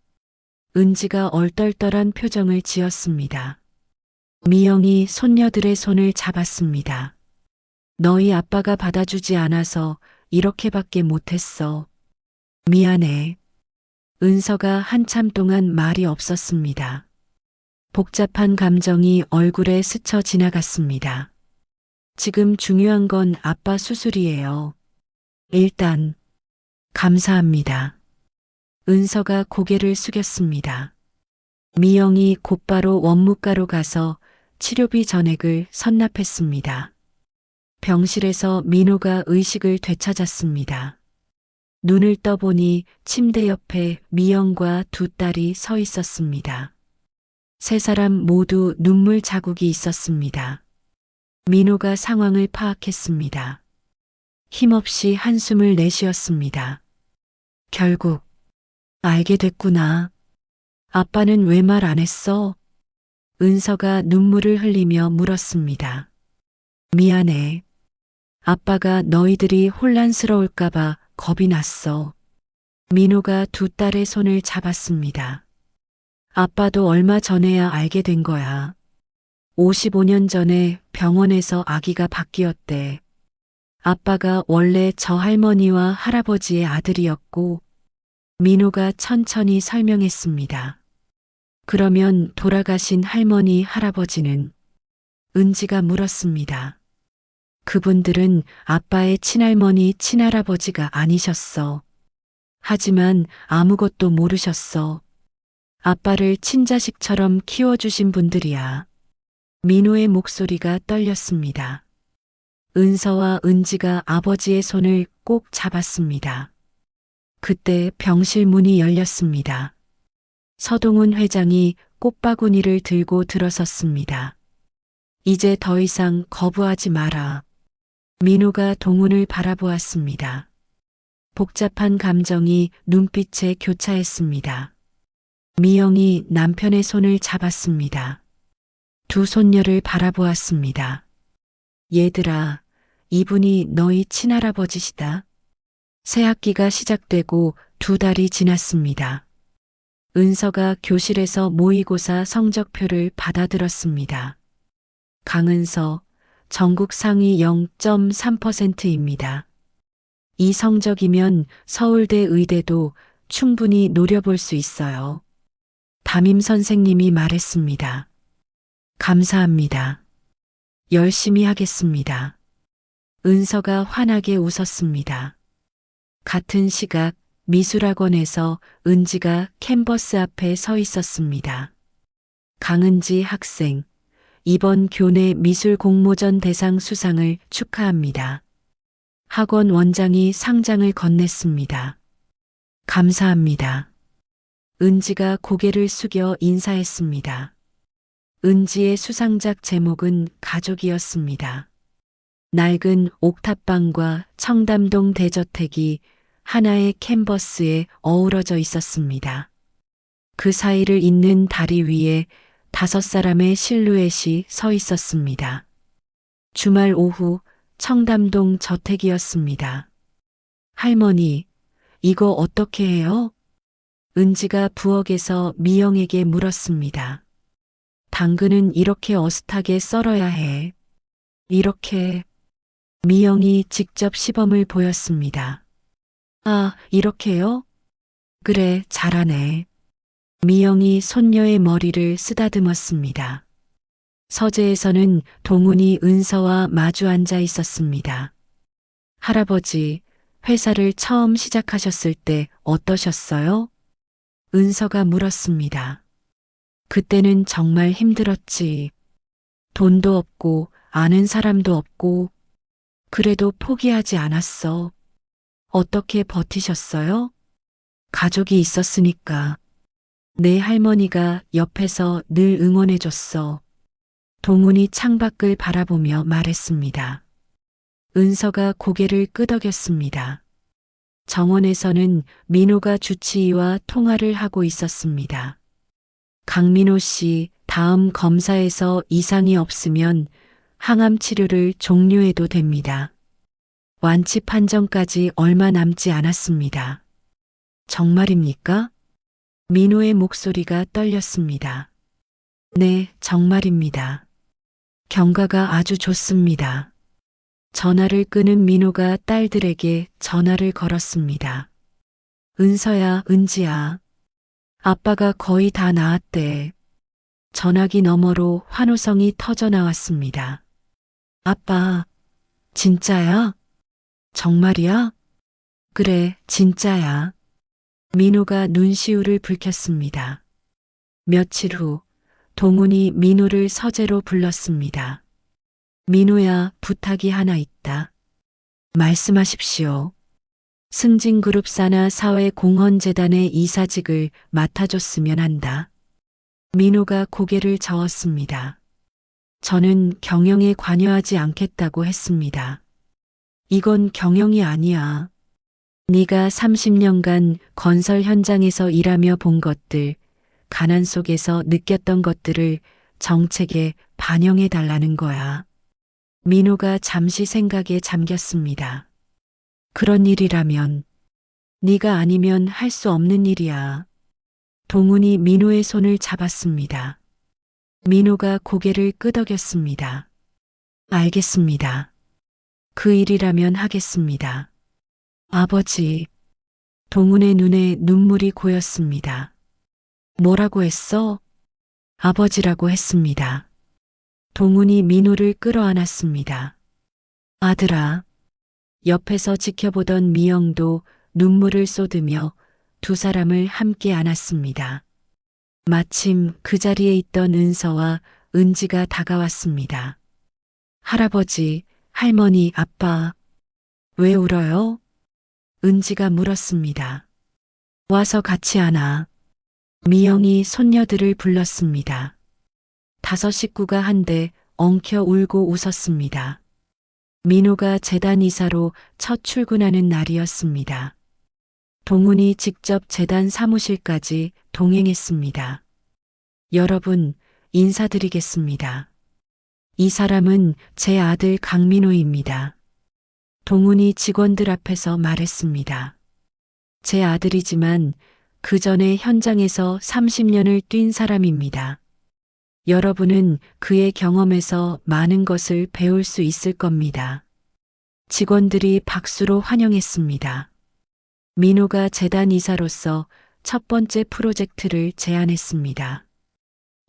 은지가 얼떨떨한 표정을 지었습니다. 미영이 손녀들의 손을 잡았습니다. 너희 아빠가 받아주지 않아서 이렇게밖에 못했어. 미안해. 은서가 한참 동안 말이 없었습니다. 복잡한 감정이 얼굴에 스쳐 지나갔습니다. 지금 중요한 건 아빠 수술이에요. 일단 감사합니다. 은서가 고개를 숙였습니다. 미영이 곧바로 원무과로 가서 치료비 전액을 선납했습니다. 병실에서 민호가 의식을 되찾았습니다. 눈을 떠보니 침대 옆에 미영과 두 딸이 서 있었습니다. 세 사람 모두 눈물 자국이 있었습니다. 민호가 상황을 파악했습니다. 힘없이 한숨을 내쉬었습니다. 결국 알게 됐구나. 아빠는 왜 말 안 했어? 은서가 눈물을 흘리며 물었습니다. 미안해. 아빠가 너희들이 혼란스러울까봐 겁이 났어. 민호가 두 딸의 손을 잡았습니다. 아빠도 얼마 전에야 알게 된 거야. 55년 전에 병원에서 아기가 바뀌었대. 아빠가 원래 저 할머니와 할아버지의 아들이었고, 민호가 천천히 설명했습니다. 그러면 돌아가신 할머니, 할아버지는? 은지가 물었습니다. 그분들은 아빠의 친할머니, 친할아버지가 아니셨어. 하지만 아무것도 모르셨어. 아빠를 친자식처럼 키워주신 분들이야. 민호의 목소리가 떨렸습니다. 은서와 은지가 아버지의 손을 꼭 잡았습니다. 그때 병실 문이 열렸습니다. 서동훈 회장이 꽃바구니를 들고 들어섰습니다. 이제 더 이상 거부하지 마라. 민호가 동훈을 바라보았습니다. 복잡한 감정이 눈빛에 교차했습니다. 미영이 남편의 손을 잡았습니다. 두 손녀를 바라보았습니다. 얘들아, 이분이 너희 친할아버지시다. 새 학기가 시작되고 두 달이 지났습니다. 은서가 교실에서 모의고사 성적표를 받아들었습니다. 강은서, 전국 상위 0.3%입니다. 이 성적이면 서울대 의대도 충분히 노려볼 수 있어요. 담임 선생님이 말했습니다. 감사합니다. 열심히 하겠습니다. 은서가 환하게 웃었습니다. 같은 시각 미술학원에서 은지가 캔버스 앞에 서 있었습니다. 강은지 학생, 이번 교내 미술 공모전 대상 수상을 축하합니다. 학원 원장이 상장을 건넸습니다. 감사합니다. 은지가 고개를 숙여 인사했습니다. 은지의 수상작 제목은 가족이었습니다. 낡은 옥탑방과 청담동 대저택이 하나의 캔버스에 어우러져 있었습니다. 그 사이를 잇는 다리 위에 5사람의 실루엣이 서 있었습니다. 주말 오후 청담동 저택이었습니다. 할머니, 이거 어떻게 해요? 은지가 부엌에서 미영에게 물었습니다. 당근은 이렇게 어슷하게 썰어야 해. 이렇게. 미영이 직접 시범을 보였습니다. 아, 이렇게요? 그래, 잘하네. 미영이 손녀의 머리를 쓰다듬었습니다. 서재에서는 동훈이 은서와 마주 앉아 있었습니다. 할아버지, 회사를 처음 시작하셨을 때 어떠셨어요? 은서가 물었습니다. 그때는 정말 힘들었지. 돈도 없고 아는 사람도 없고 그래도 포기하지 않았어. 어떻게 버티셨어요? 가족이 있었으니까. 내 할머니가 옆에서 늘 응원해줬어. 동훈이 창밖을 바라보며 말했습니다. 은서가 고개를 끄덕였습니다. 정원에서는 민호가 주치의와 통화를 하고 있었습니다. 강민호 씨, 다음 검사에서 이상이 없으면 항암 치료를 종료해도 됩니다. 완치 판정까지 얼마 남지 않았습니다. 정말입니까? 민호의 목소리가 떨렸습니다. 네, 정말입니다. 경과가 아주 좋습니다. 전화를 끄는 민호가 딸들에게 전화를 걸었습니다. 은서야, 은지야. 아빠가 거의 다 나았대. 전화기 너머로 환호성이 터져 나왔습니다. 아빠, 진짜야? 정말이야? 그래, 진짜야. 민호가 눈시울을 붉혔습니다. 며칠 후, 동훈이 민호를 서재로 불렀습니다. 민호야, 부탁이 하나 있다. 말씀하십시오. 승진그룹 산하 사회공헌재단의 이사직을 맡아줬으면 한다. 민호가 고개를 저었습니다. 저는 경영에 관여하지 않겠다고 했습니다. 이건 경영이 아니야. 네가 30년간 건설 현장에서 일하며 본 것들, 가난 속에서 느꼈던 것들을 정책에 반영해 달라는 거야. 민호가 잠시 생각에 잠겼습니다. 그런 일이라면 네가 아니면 할 수 없는 일이야. 동훈이 민호의 손을 잡았습니다. 민호가 고개를 끄덕였습니다. 알겠습니다. 그 일이라면 하겠습니다. 아버지, 동훈의 눈에 눈물이 고였습니다. 뭐라고 했어? 아버지라고 했습니다. 동훈이 민호를 끌어안았습니다. 아들아. 옆에서 지켜보던 미영도 눈물을 쏟으며 두 사람을 함께 안았습니다. 마침 그 자리에 있던 은서와 은지가 다가왔습니다. 할아버지, 할머니, 아빠, 왜 울어요? 은지가 물었습니다. 와서 같이 안아. 미영이 손녀들을 불렀습니다. 5 식구가 한데 엉켜 울고 웃었습니다. 민호가 재단 이사로 첫 출근하는 날이었습니다. 동훈이 직접 재단 사무실까지 동행했습니다. 여러분, 인사드리겠습니다. 이 사람은 제 아들 강민호입니다. 동훈이 직원들 앞에서 말했습니다. 제 아들이지만 그 전에 현장에서 30년을 뛴 사람입니다. 여러분은 그의 경험에서 많은 것을 배울 수 있을 겁니다. 직원들이 박수로 환영했습니다. 민호가 재단 이사로서 첫 번째 프로젝트를 제안했습니다.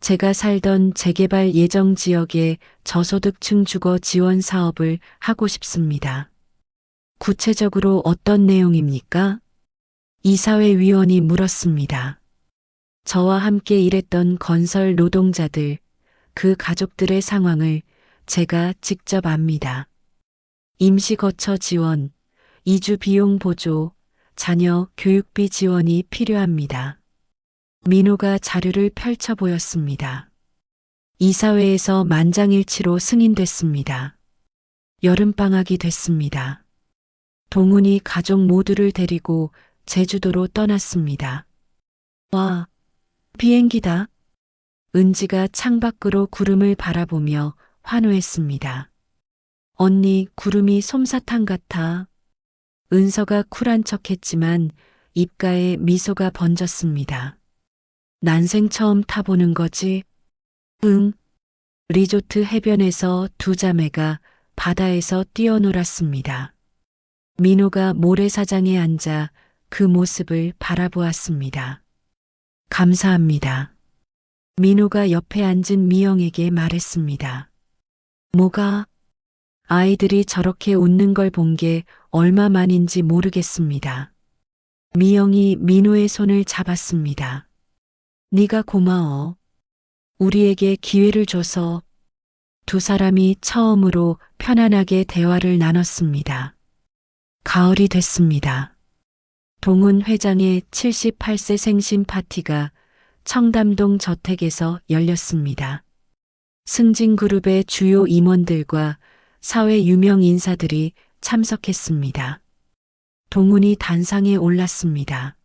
제가 살던 재개발 예정 지역의 저소득층 주거 지원 사업을 하고 싶습니다. 구체적으로 어떤 내용입니까? 이사회위원이 물었습니다. 저와 함께 일했던 건설 노동자들, 그 가족들의 상황을 제가 직접 압니다. 임시거처 지원, 이주 비용 보조, 자녀 교육비 지원이 필요합니다. 민호가 자료를 펼쳐 보였습니다. 이사회에서 만장일치로 승인됐습니다. 여름방학이 됐습니다. 동훈이 가족 모두를 데리고 제주도로 떠났습니다. 와, 비행기다. 은지가 창밖으로 구름을 바라보며 환호했습니다. 언니, 구름이 솜사탕 같아. 은서가 쿨한 척했지만 입가에 미소가 번졌습니다. 난생 처음 타보는 거지? 응. 리조트 해변에서 두 자매가 바다에서 뛰어놀았습니다. 민호가 모래사장에 앉아 그 모습을 바라보았습니다. 감사합니다. 민호가 옆에 앉은 미영에게 말했습니다. 뭐가? 아이들이 저렇게 웃는 걸 본 게 얼마만인지 모르겠습니다. 미영이 민호의 손을 잡았습니다. 네가 고마워. 우리에게 기회를 줘서. 두 사람이 처음으로 편안하게 대화를 나눴습니다. 가을이 됐습니다. 동훈 회장의 78세 생신 파티가 청담동 저택에서 열렸습니다. 승진그룹의 주요 임원들과 사회 유명 인사들이 참석했습니다. 동훈이 단상에 올랐습니다.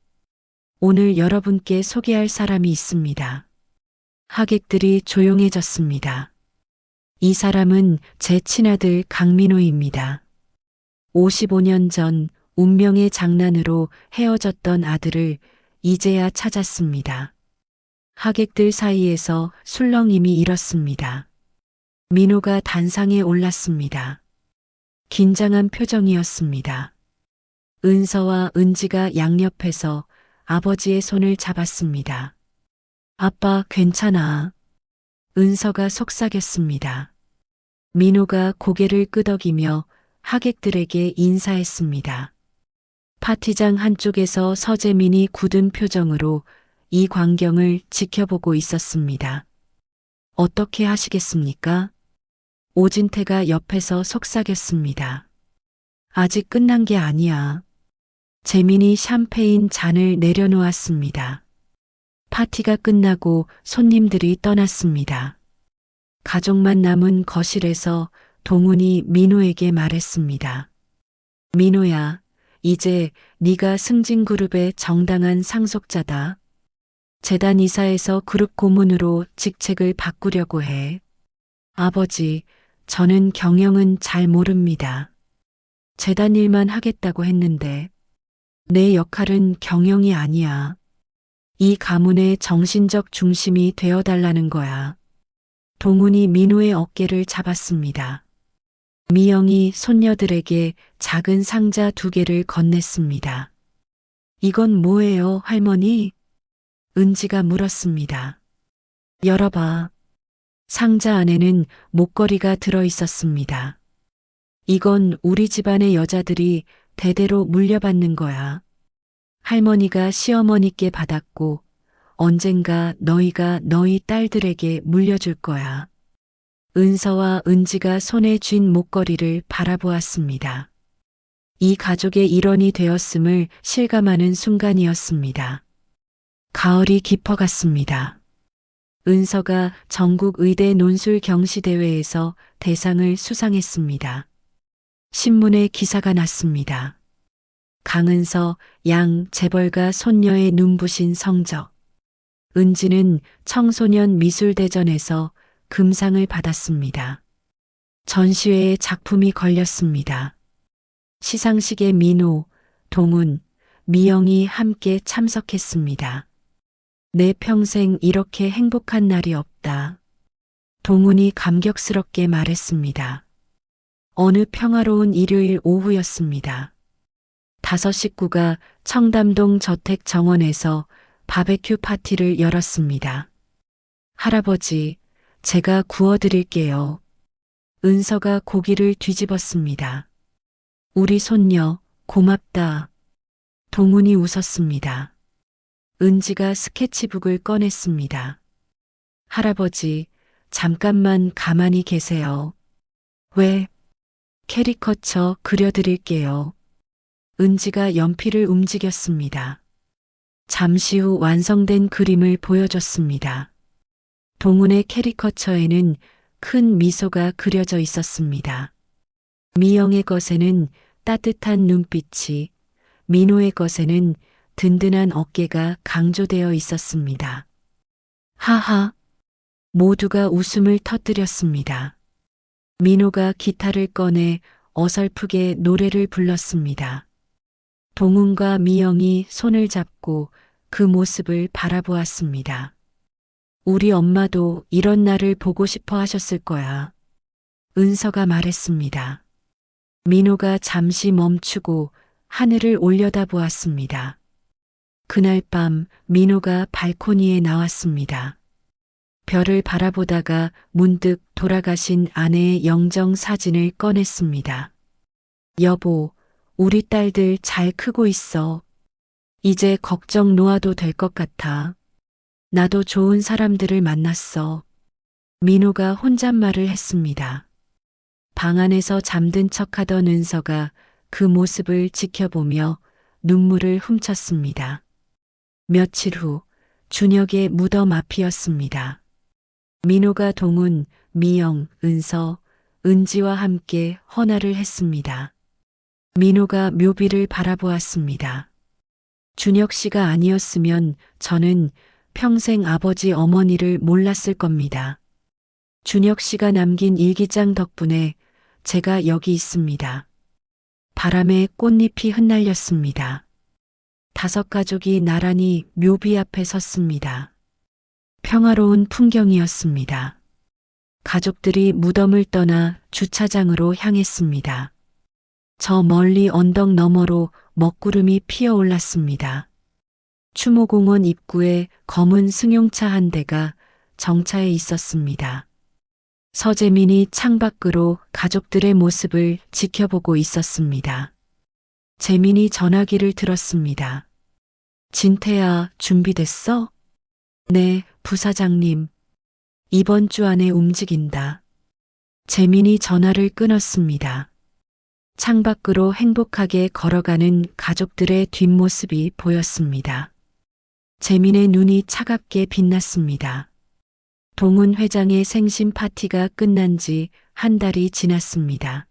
오늘 여러분께 소개할 사람이 있습니다. 하객들이 조용해졌습니다. 이 사람은 제 친아들 강민호입니다. 55년 전 운명의 장난으로 헤어졌던 아들을 이제야 찾았습니다. 하객들 사이에서 술렁임이 일었습니다. 민호가 단상에 올랐습니다. 긴장한 표정이었습니다. 은서와 은지가 양옆에서 아버지의 손을 잡았습니다. 아빠, 괜찮아. 은서가 속삭였습니다. 민호가 고개를 끄덕이며 하객들에게 인사했습니다. 파티장 한쪽에서 서재민이 굳은 표정으로 이 광경을 지켜보고 있었습니다. 어떻게 하시겠습니까? 오진태가 옆에서 속삭였습니다. 아직 끝난 게 아니야. 재민이 샴페인 잔을 내려놓았습니다. 파티가 끝나고 손님들이 떠났습니다. 가족만 남은 거실에서 동훈이 민호에게 말했습니다. 민호야, 이제 네가 승진그룹의 정당한 상속자다. 재단 이사에서 그룹 고문으로 직책을 바꾸려고 해. 아버지, 저는 경영은 잘 모릅니다. 재단 일만 하겠다고 했는데 내 역할은 경영이 아니야. 이 가문의 정신적 중심이 되어달라는 거야. 동훈이 민호의 어깨를 잡았습니다. 미영이 손녀들에게 작은 상자 2개를 건넸습니다. 이건 뭐예요, 할머니? 은지가 물었습니다. 열어봐. 상자 안에는 목걸이가 들어 있었습니다. 이건 우리 집안의 여자들이 대대로 물려받는 거야. 할머니가 시어머니께 받았고 언젠가 너희가 너희 딸들에게 물려줄 거야. 은서와 은지가 손에 쥔 목걸이를 바라보았습니다. 이 가족의 일원이 되었음을 실감하는 순간이었습니다. 가을이 깊어갔습니다. 은서가 전국 의대 논술 경시대회에서 대상을 수상했습니다. 신문에 기사가 났습니다. 강은서, 양, 재벌가 손녀의 눈부신 성적. 은지는 청소년 미술대전에서 금상을 받았습니다. 전시회에 작품이 걸렸습니다. 시상식에 민호, 동훈, 미영이 함께 참석했습니다. 내 평생 이렇게 행복한 날이 없다. 동훈이 감격스럽게 말했습니다. 어느 평화로운 일요일 오후였습니다. 5 식구가 청담동 저택 정원에서 바베큐 파티를 열었습니다. 할아버지, 제가 구워드릴게요. 은서가 고기를 뒤집었습니다. 우리 손녀, 고맙다. 동훈이 웃었습니다. 은지가 스케치북을 꺼냈습니다. 할아버지, 잠깐만 가만히 계세요. 왜? 캐리커처 그려드릴게요. 은지가 연필을 움직였습니다. 잠시 후 완성된 그림을 보여줬습니다. 동훈의 캐리커처에는 큰 미소가 그려져 있었습니다. 미영의 것에는 따뜻한 눈빛이, 민호의 것에는 든든한 어깨가 강조되어 있었습니다. 하하! 모두가 웃음을 터뜨렸습니다. 민호가 기타를 꺼내 어설프게 노래를 불렀습니다. 동훈과 미영이 손을 잡고 그 모습을 바라보았습니다. 우리 엄마도 이런 날을 보고 싶어 하셨을 거야. 은서가 말했습니다. 민호가 잠시 멈추고 하늘을 올려다보았습니다. 그날 밤 민호가 발코니에 나왔습니다. 별을 바라보다가 문득 돌아가신 아내의 영정 사진을 꺼냈습니다. 여보, 우리 딸들 잘 크고 있어. 이제 걱정 놓아도 될 것 같아. 나도 좋은 사람들을 만났어. 민호가 혼잣말을 했습니다. 방 안에서 잠든 척하던 은서가 그 모습을 지켜보며 눈물을 훔쳤습니다. 며칠 후 준혁의 무덤 앞이었습니다. 민호가 동훈, 미영, 은서, 은지와 함께 헌화를 했습니다. 민호가 묘비를 바라보았습니다. 준혁 씨가 아니었으면 저는 평생 아버지 어머니를 몰랐을 겁니다. 준혁 씨가 남긴 일기장 덕분에 제가 여기 있습니다. 바람에 꽃잎이 흩날렸습니다. 5가족이 나란히 묘비 앞에 섰습니다. 평화로운 풍경이었습니다. 가족들이 무덤을 떠나 주차장으로 향했습니다. 저 멀리 언덕 너머로 먹구름이 피어올랐습니다. 추모공원 입구에 검은 승용차 한 대가 정차해 있었습니다. 서재민이 창밖으로 가족들의 모습을 지켜보고 있었습니다. 재민이 전화기를 들었습니다. 진태야, 준비됐어? 네, 부사장님. 이번 주 안에 움직인다. 재민이 전화를 끊었습니다. 창밖으로 행복하게 걸어가는 가족들의 뒷모습이 보였습니다. 재민의 눈이 차갑게 빛났습니다. 동훈 회장의 생신 파티가 끝난 지 한 달이 지났습니다.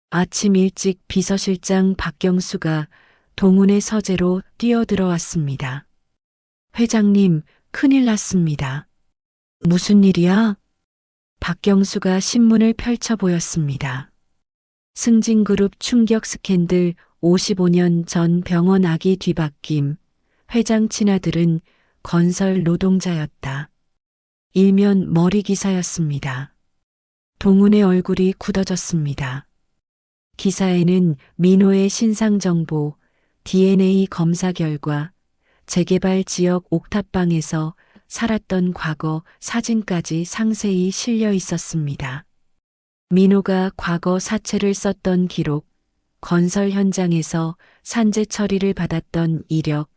아침 일찍 비서실장 박경수가 동훈의 서재로 뛰어들어왔습니다. 회장님, 큰일 났습니다. 무슨 일이야? 박경수가 신문을 펼쳐 보였습니다. 승진그룹 충격 스캔들 55년 전 병원 아기 뒤바뀜. 회장 친아들은 건설 노동자였다. 일면 머리 기사였습니다. 동훈의 얼굴이 굳어졌습니다. 기사에는 민호의 신상 정보, DNA 검사 결과, 재개발 지역 옥탑방에서 살았던 과거 사진까지 상세히 실려 있었습니다. 민호가 과거 사체를 썼던 기록, 건설 현장에서 산재 처리를 받았던 이력,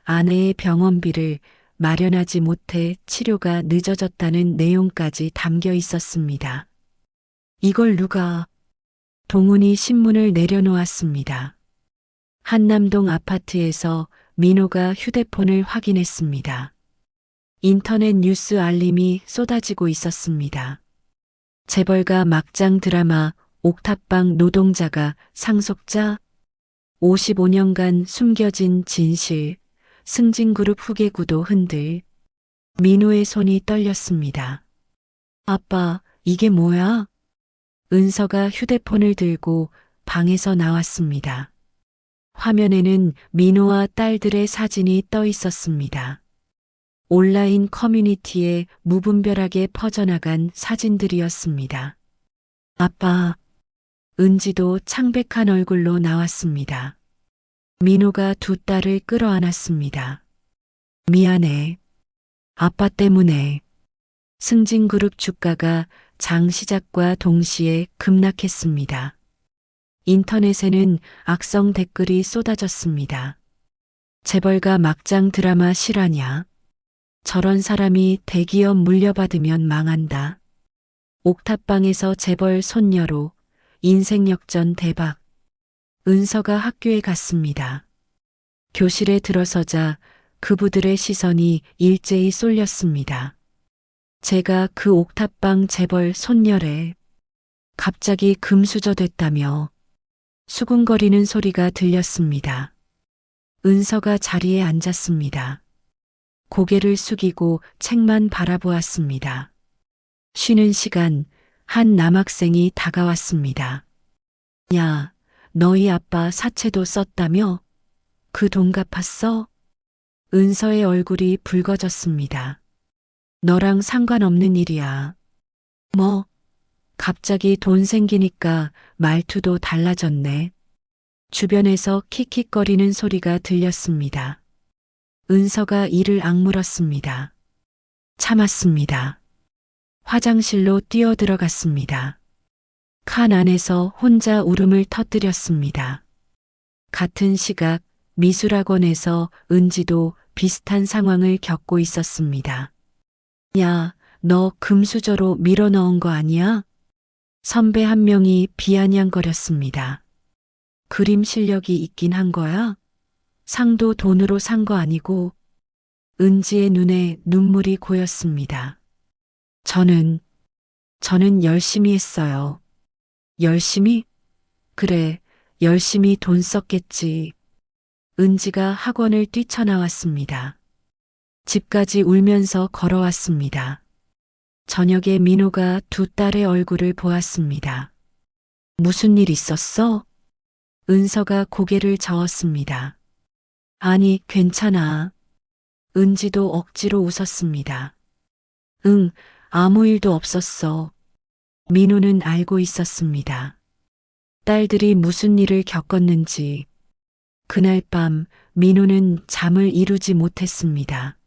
아내의 병원비를 마련하지 못해 치료가 늦어졌다는 내용까지 담겨 있었습니다. 이걸 누가? 동훈이 신문을 내려놓았습니다. 한남동 아파트에서 민호가 휴대폰을 확인했습니다. 인터넷 뉴스 알림이 쏟아지고 있었습니다. 재벌가 막장 드라마 옥탑방 노동자가 상속자, 55년간 숨겨진 진실, 승진그룹 후계 구도 흔들. 민호의 손이 떨렸습니다. 아빠, 이게 뭐야? 은서가 휴대폰을 들고 방에서 나왔습니다. 화면에는 민호와 딸들의 사진이 떠 있었습니다. 온라인 커뮤니티에 무분별하게 퍼져나간 사진들이었습니다. 아빠, 은지도 창백한 얼굴로 나왔습니다. 민호가 두 딸을 끌어안았습니다. 미안해. 아빠 때문에. 승진그룹 주가가 장 시작과 동시에 급락했습니다. 인터넷에는 악성 댓글이 쏟아졌습니다. 재벌가 막장 드라마 실화냐? 저런 사람이 대기업 물려받으면 망한다. 옥탑방에서 재벌 손녀로 인생 역전 대박. 은서가 학교에 갔습니다. 교실에 들어서자 그부들의 시선이 일제히 쏠렸습니다. 제가 그 옥탑방 재벌 손녀래. 갑자기 금수저됐다며 수군거리는 소리가 들렸습니다. 은서가 자리에 앉았습니다. 고개를 숙이고 책만 바라보았습니다. 쉬는 시간, 한 남학생이 다가왔습니다. 야, 너희 아빠 사채도 썼다며? 그 돈 갚았어? 은서의 얼굴이 붉어졌습니다. 너랑 상관없는 일이야. 뭐? 갑자기 돈 생기니까 말투도 달라졌네. 주변에서 킥킥거리는 소리가 들렸습니다. 은서가 이를 악물었습니다. 참았습니다. 화장실로 뛰어들어갔습니다. 칸 안에서 혼자 울음을 터뜨렸습니다. 같은 시각 미술학원에서 은지도 비슷한 상황을 겪고 있었습니다. 야, 너 금수저로 밀어 넣은 거 아니야? 선배 한 명이 비아냥거렸습니다. 그림 실력이 있긴 한 거야? 상도 돈으로 산 거 아니고. 은지의 눈에 눈물이 고였습니다. 저는 열심히 했어요. 열심히? 그래, 열심히 돈 썼겠지. 은지가 학원을 뛰쳐나왔습니다. 집까지 울면서 걸어왔습니다. 저녁에 민호가 두 딸의 얼굴을 보았습니다. 무슨 일 있었어? 은서가 고개를 저었습니다. 아니, 괜찮아. 은지도 억지로 웃었습니다. 응, 아무 일도 없었어. 민호는 알고 있었습니다. 딸들이 무슨 일을 겪었는지. 그날 밤 민호는 잠을 이루지 못했습니다.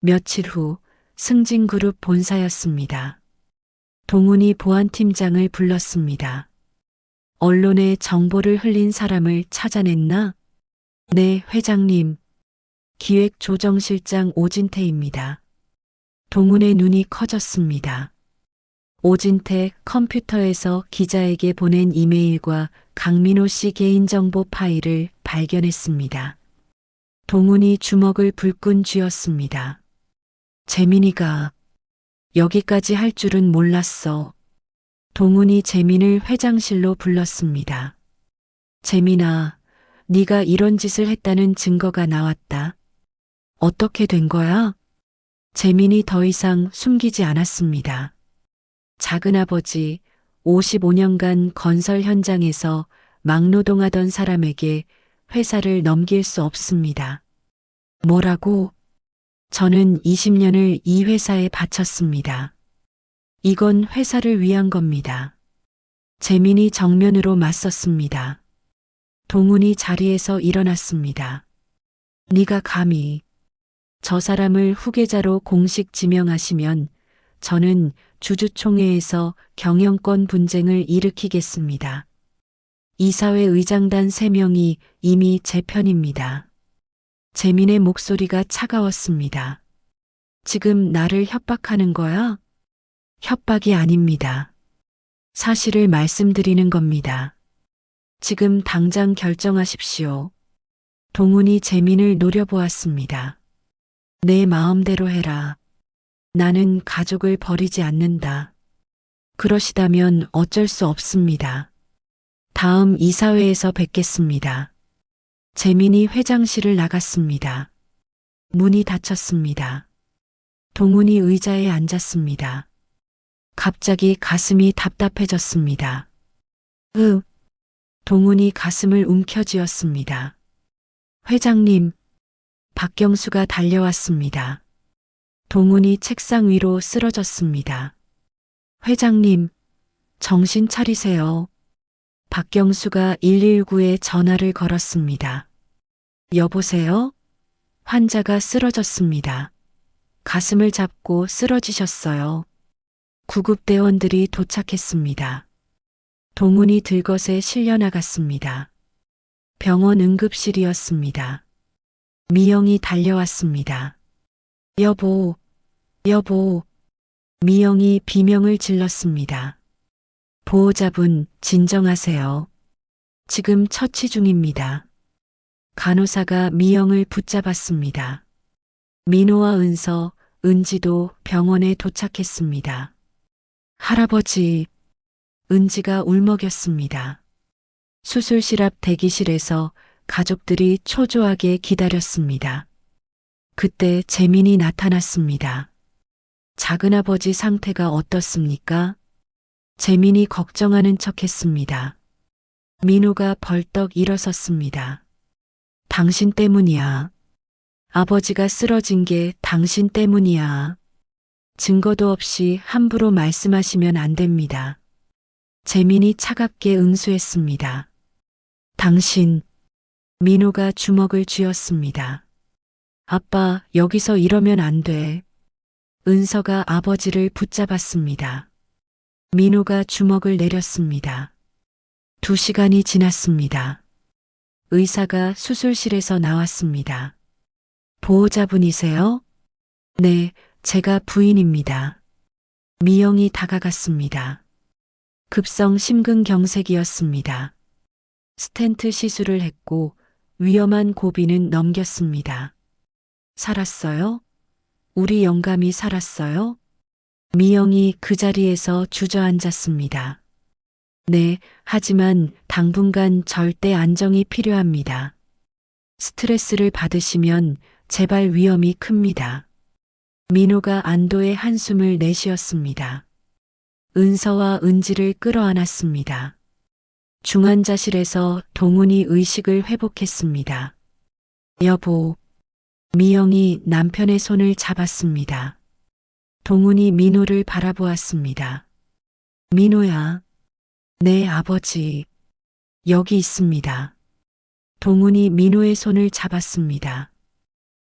며칠 후 승진그룹 본사였습니다. 동훈이 보안팀장을 불렀습니다. 언론에 정보를 흘린 사람을 찾아냈나? 네, 회장님. 기획조정실장 오진태입니다. 동훈의 눈이 커졌습니다. 오진태 컴퓨터에서 기자에게 보낸 이메일과 강민호 씨 개인정보 파일을 발견했습니다. 동훈이 주먹을 불끈 쥐었습니다. 재민이가 여기까지 할 줄은 몰랐어. 동훈이 재민을 회장실로 불렀습니다. 재민아, 네가 이런 짓을 했다는 증거가 나왔다. 어떻게 된 거야? 재민이 더 이상 숨기지 않았습니다. 작은아버지 55년간 건설 현장에서 막노동하던 사람에게 회사를 넘길 수 없습니다. 뭐라고? 저는 20년을 이 회사에 바쳤습니다. 이건 회사를 위한 겁니다. 재민이 정면으로 맞섰습니다. 동훈이 자리에서 일어났습니다. 네가 감히 저 사람을 후계자로 공식 지명하시면 저는 주주총회에서 경영권 분쟁을 일으키겠습니다. 이사회 의장단 3명이 이미 제 편입니다. 재민의 목소리가 차가웠습니다. 지금 나를 협박하는 거야? 협박이 아닙니다. 사실을 말씀드리는 겁니다. 지금 당장 결정하십시오. 동훈이 재민을 노려보았습니다. 내 마음대로 해라. 나는 가족을 버리지 않는다. 그러시다면 어쩔 수 없습니다. 다음 이사회에서 뵙겠습니다. 재민이 회장실을 나갔습니다. 문이 닫혔습니다. 동훈이 의자에 앉았습니다. 갑자기 가슴이 답답해졌습니다. 동훈이 가슴을 움켜쥐었습니다. 회장님, 박경수가 달려왔습니다. 동훈이 책상 위로 쓰러졌습니다. 회장님, 정신 차리세요. 박경수가 119에 전화를 걸었습니다. 여보세요? 환자가 쓰러졌습니다. 가슴을 잡고 쓰러지셨어요. 구급대원들이 도착했습니다. 동훈이 들것에 실려 나갔습니다. 병원 응급실이었습니다. 미영이 달려왔습니다. 여보. 미영이 비명을 질렀습니다. 보호자분, 진정하세요. 지금 처치 중입니다. 간호사가 미영을 붙잡았습니다. 민호와 은서, 은지도 병원에 도착했습니다. 할아버지, 은지가 울먹였습니다. 수술실 앞 대기실에서 가족들이 초조하게 기다렸습니다. 그때 재민이 나타났습니다. 작은아버지 상태가 어떻습니까? 재민이 걱정하는 척했습니다. 민호가 벌떡 일어섰습니다. 당신 때문이야. 아버지가 쓰러진 게 당신 때문이야. 증거도 없이 함부로 말씀하시면 안 됩니다. 재민이 차갑게 응수했습니다. 당신. 민호가 주먹을 쥐었습니다. 아빠, 여기서 이러면 안 돼. 은서가 아버지를 붙잡았습니다. 민호가 주먹을 내렸습니다. 2시간이 지났습니다. 의사가 수술실에서 나왔습니다. 보호자분이세요? 네, 제가 부인입니다. 미영이 다가갔습니다. 급성 심근경색이었습니다. 스텐트 시술을 했고 위험한 고비는 넘겼습니다. 살았어요? 우리 영감이 살았어요? 미영이 그 자리에서 주저앉았습니다. 네, 하지만 당분간 절대 안정이 필요합니다. 스트레스를 받으시면 재발 위험이 큽니다. 민호가 안도의 한숨을 내쉬었습니다. 은서와 은지를 끌어안았습니다. 중환자실에서 동훈이 의식을 회복했습니다. 여보, 미영이 남편의 손을 잡았습니다. 동훈이 민호를 바라보았습니다. 민호야, 네 아버지, 여기 있습니다. 동훈이 민호의 손을 잡았습니다.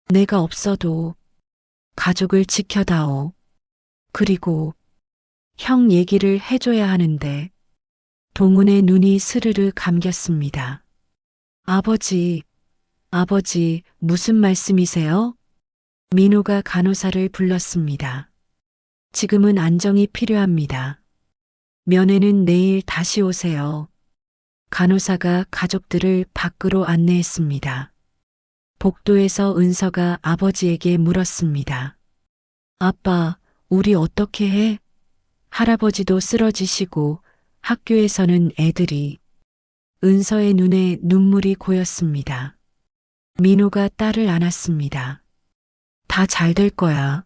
내가 없어도 가족을 지켜다오. 그리고 형 얘기를 해줘야 하는데 동훈의 눈이 스르르 감겼습니다. 아버지, 아버지, 무슨 말씀이세요? 민호가 간호사를 불렀습니다. 지금은 안정이 필요합니다. 면회는 내일 다시 오세요. 간호사가 가족들을 밖으로 안내했습니다. 복도에서 은서가 아버지에게 물었습니다. 아빠, 우리 어떻게 해? 할아버지도 쓰러지시고 학교에서는 애들이. 은서의 눈에 눈물이 고였습니다. 민호가 딸을 안았습니다. 다 잘 될 거야.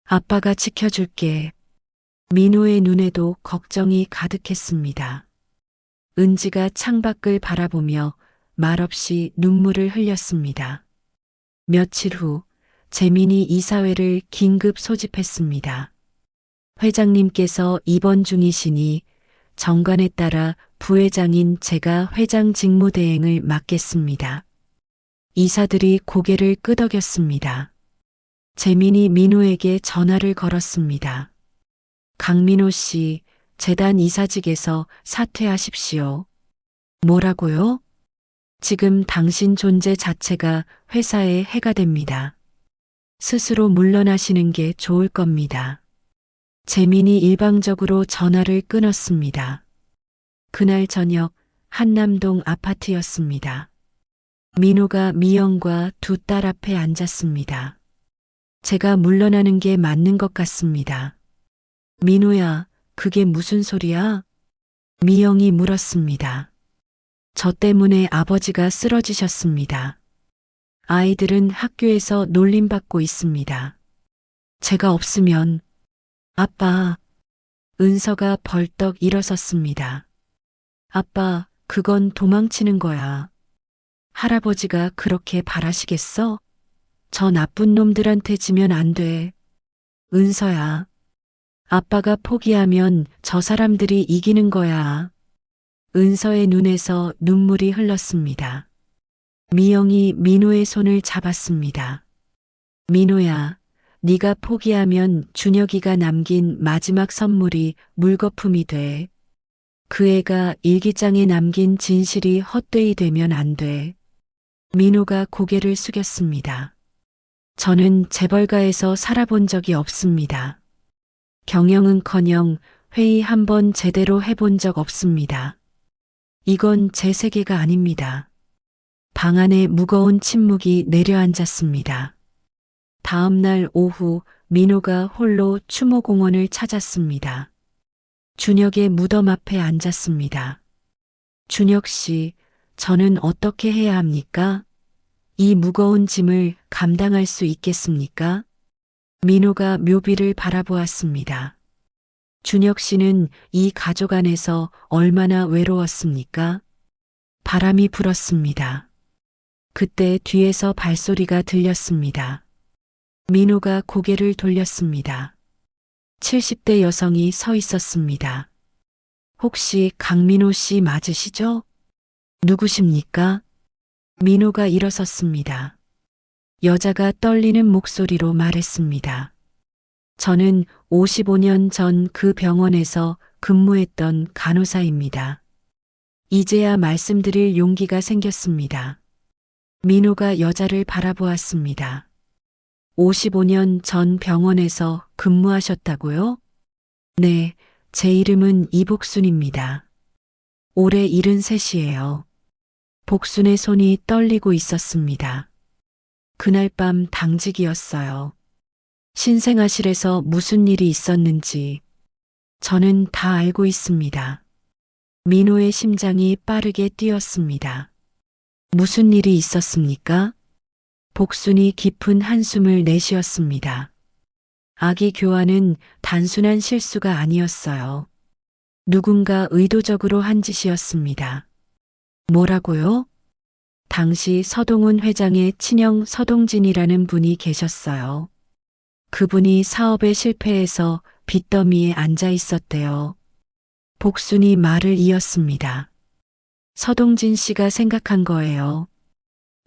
아빠가 지켜줄게. 민호의 눈에도 걱정이 가득했습니다. 은지가 창밖을 바라보며 말없이 눈물을 흘렸습니다. 며칠 후 재민이 이사회를 긴급 소집했습니다. 회장님께서 입원 중이시니 정관에 따라 부회장인 제가 회장 직무대행을 맡겠습니다. 이사들이 고개를 끄덕였습니다. 재민이 민호에게 전화를 걸었습니다. 강민호 씨, 재단 이사직에서 사퇴하십시오. 뭐라고요? 지금 당신 존재 자체가 회사에 해가 됩니다. 스스로 물러나시는 게 좋을 겁니다. 재민이 일방적으로 전화를 끊었습니다. 그날 저녁 한남동 아파트였습니다. 민호가 미영과 두 딸 앞에 앉았습니다. 제가 물러나는 게 맞는 것 같습니다. 민호야, 그게 무슨 소리야? 미영이 물었습니다. 저 때문에 아버지가 쓰러지셨습니다. 아이들은 학교에서 놀림받고 있습니다. 제가 없으면 아빠, 은서가 벌떡 일어섰습니다. 아빠, 그건 도망치는 거야. 할아버지가 그렇게 바라시겠어? 저 나쁜 놈들한테 지면 안 돼. 은서야, 아빠가 포기하면 저 사람들이 이기는 거야. 은서의 눈에서 눈물이 흘렀습니다. 미영이 민호의 손을 잡았습니다. 민호야, 네가 포기하면 준혁이가 남긴 마지막 선물이 물거품이 돼. 그 애가 일기장에 남긴 진실이 헛되이 되면 안 돼. 민호가 고개를 숙였습니다. 저는 재벌가에서 살아본 적이 없습니다. 경영은커녕 회의 한 번 제대로 해본 적 없습니다. 이건 제 세계가 아닙니다. 방 안에 무거운 침묵이 내려앉았습니다. 다음 날 오후 민호가 홀로 추모공원을 찾았습니다. 준혁의 무덤 앞에 앉았습니다. 준혁 씨, 저는 어떻게 해야 합니까? 이 무거운 짐을 감당할 수 있겠습니까? 민호가 묘비를 바라보았습니다. 준혁 씨는 이 가족 안에서 얼마나 외로웠습니까? 바람이 불었습니다. 그때 뒤에서 발소리가 들렸습니다. 민호가 고개를 돌렸습니다. 70대 여성이 서 있었습니다. 혹시 강민호 씨 맞으시죠? 누구십니까? 민호가 일어섰습니다. 여자가 떨리는 목소리로 말했습니다. 저는 55년 전 그 병원에서 근무했던 간호사입니다. 이제야 말씀드릴 용기가 생겼습니다. 민호가 여자를 바라보았습니다. 55년 전 병원에서 근무하셨다고요? 네, 제 이름은 이복순입니다. 올해 73이에요. 복순의 손이 떨리고 있었습니다. 그날 밤 당직이었어요. 신생아실에서 무슨 일이 있었는지 저는 다 알고 있습니다. 민호의 심장이 빠르게 뛰었습니다. 무슨 일이 있었습니까? 복순이 깊은 한숨을 내쉬었습니다. 아기 교환은 단순한 실수가 아니었어요. 누군가 의도적으로 한 짓이었습니다. 뭐라고요? 당시 서동훈 회장의 친형 서동진이라는 분이 계셨어요. 그분이 사업에 실패해서 빚더미에 앉아 있었대요. 복순이 말을 이었습니다. 서동진 씨가 생각한 거예요.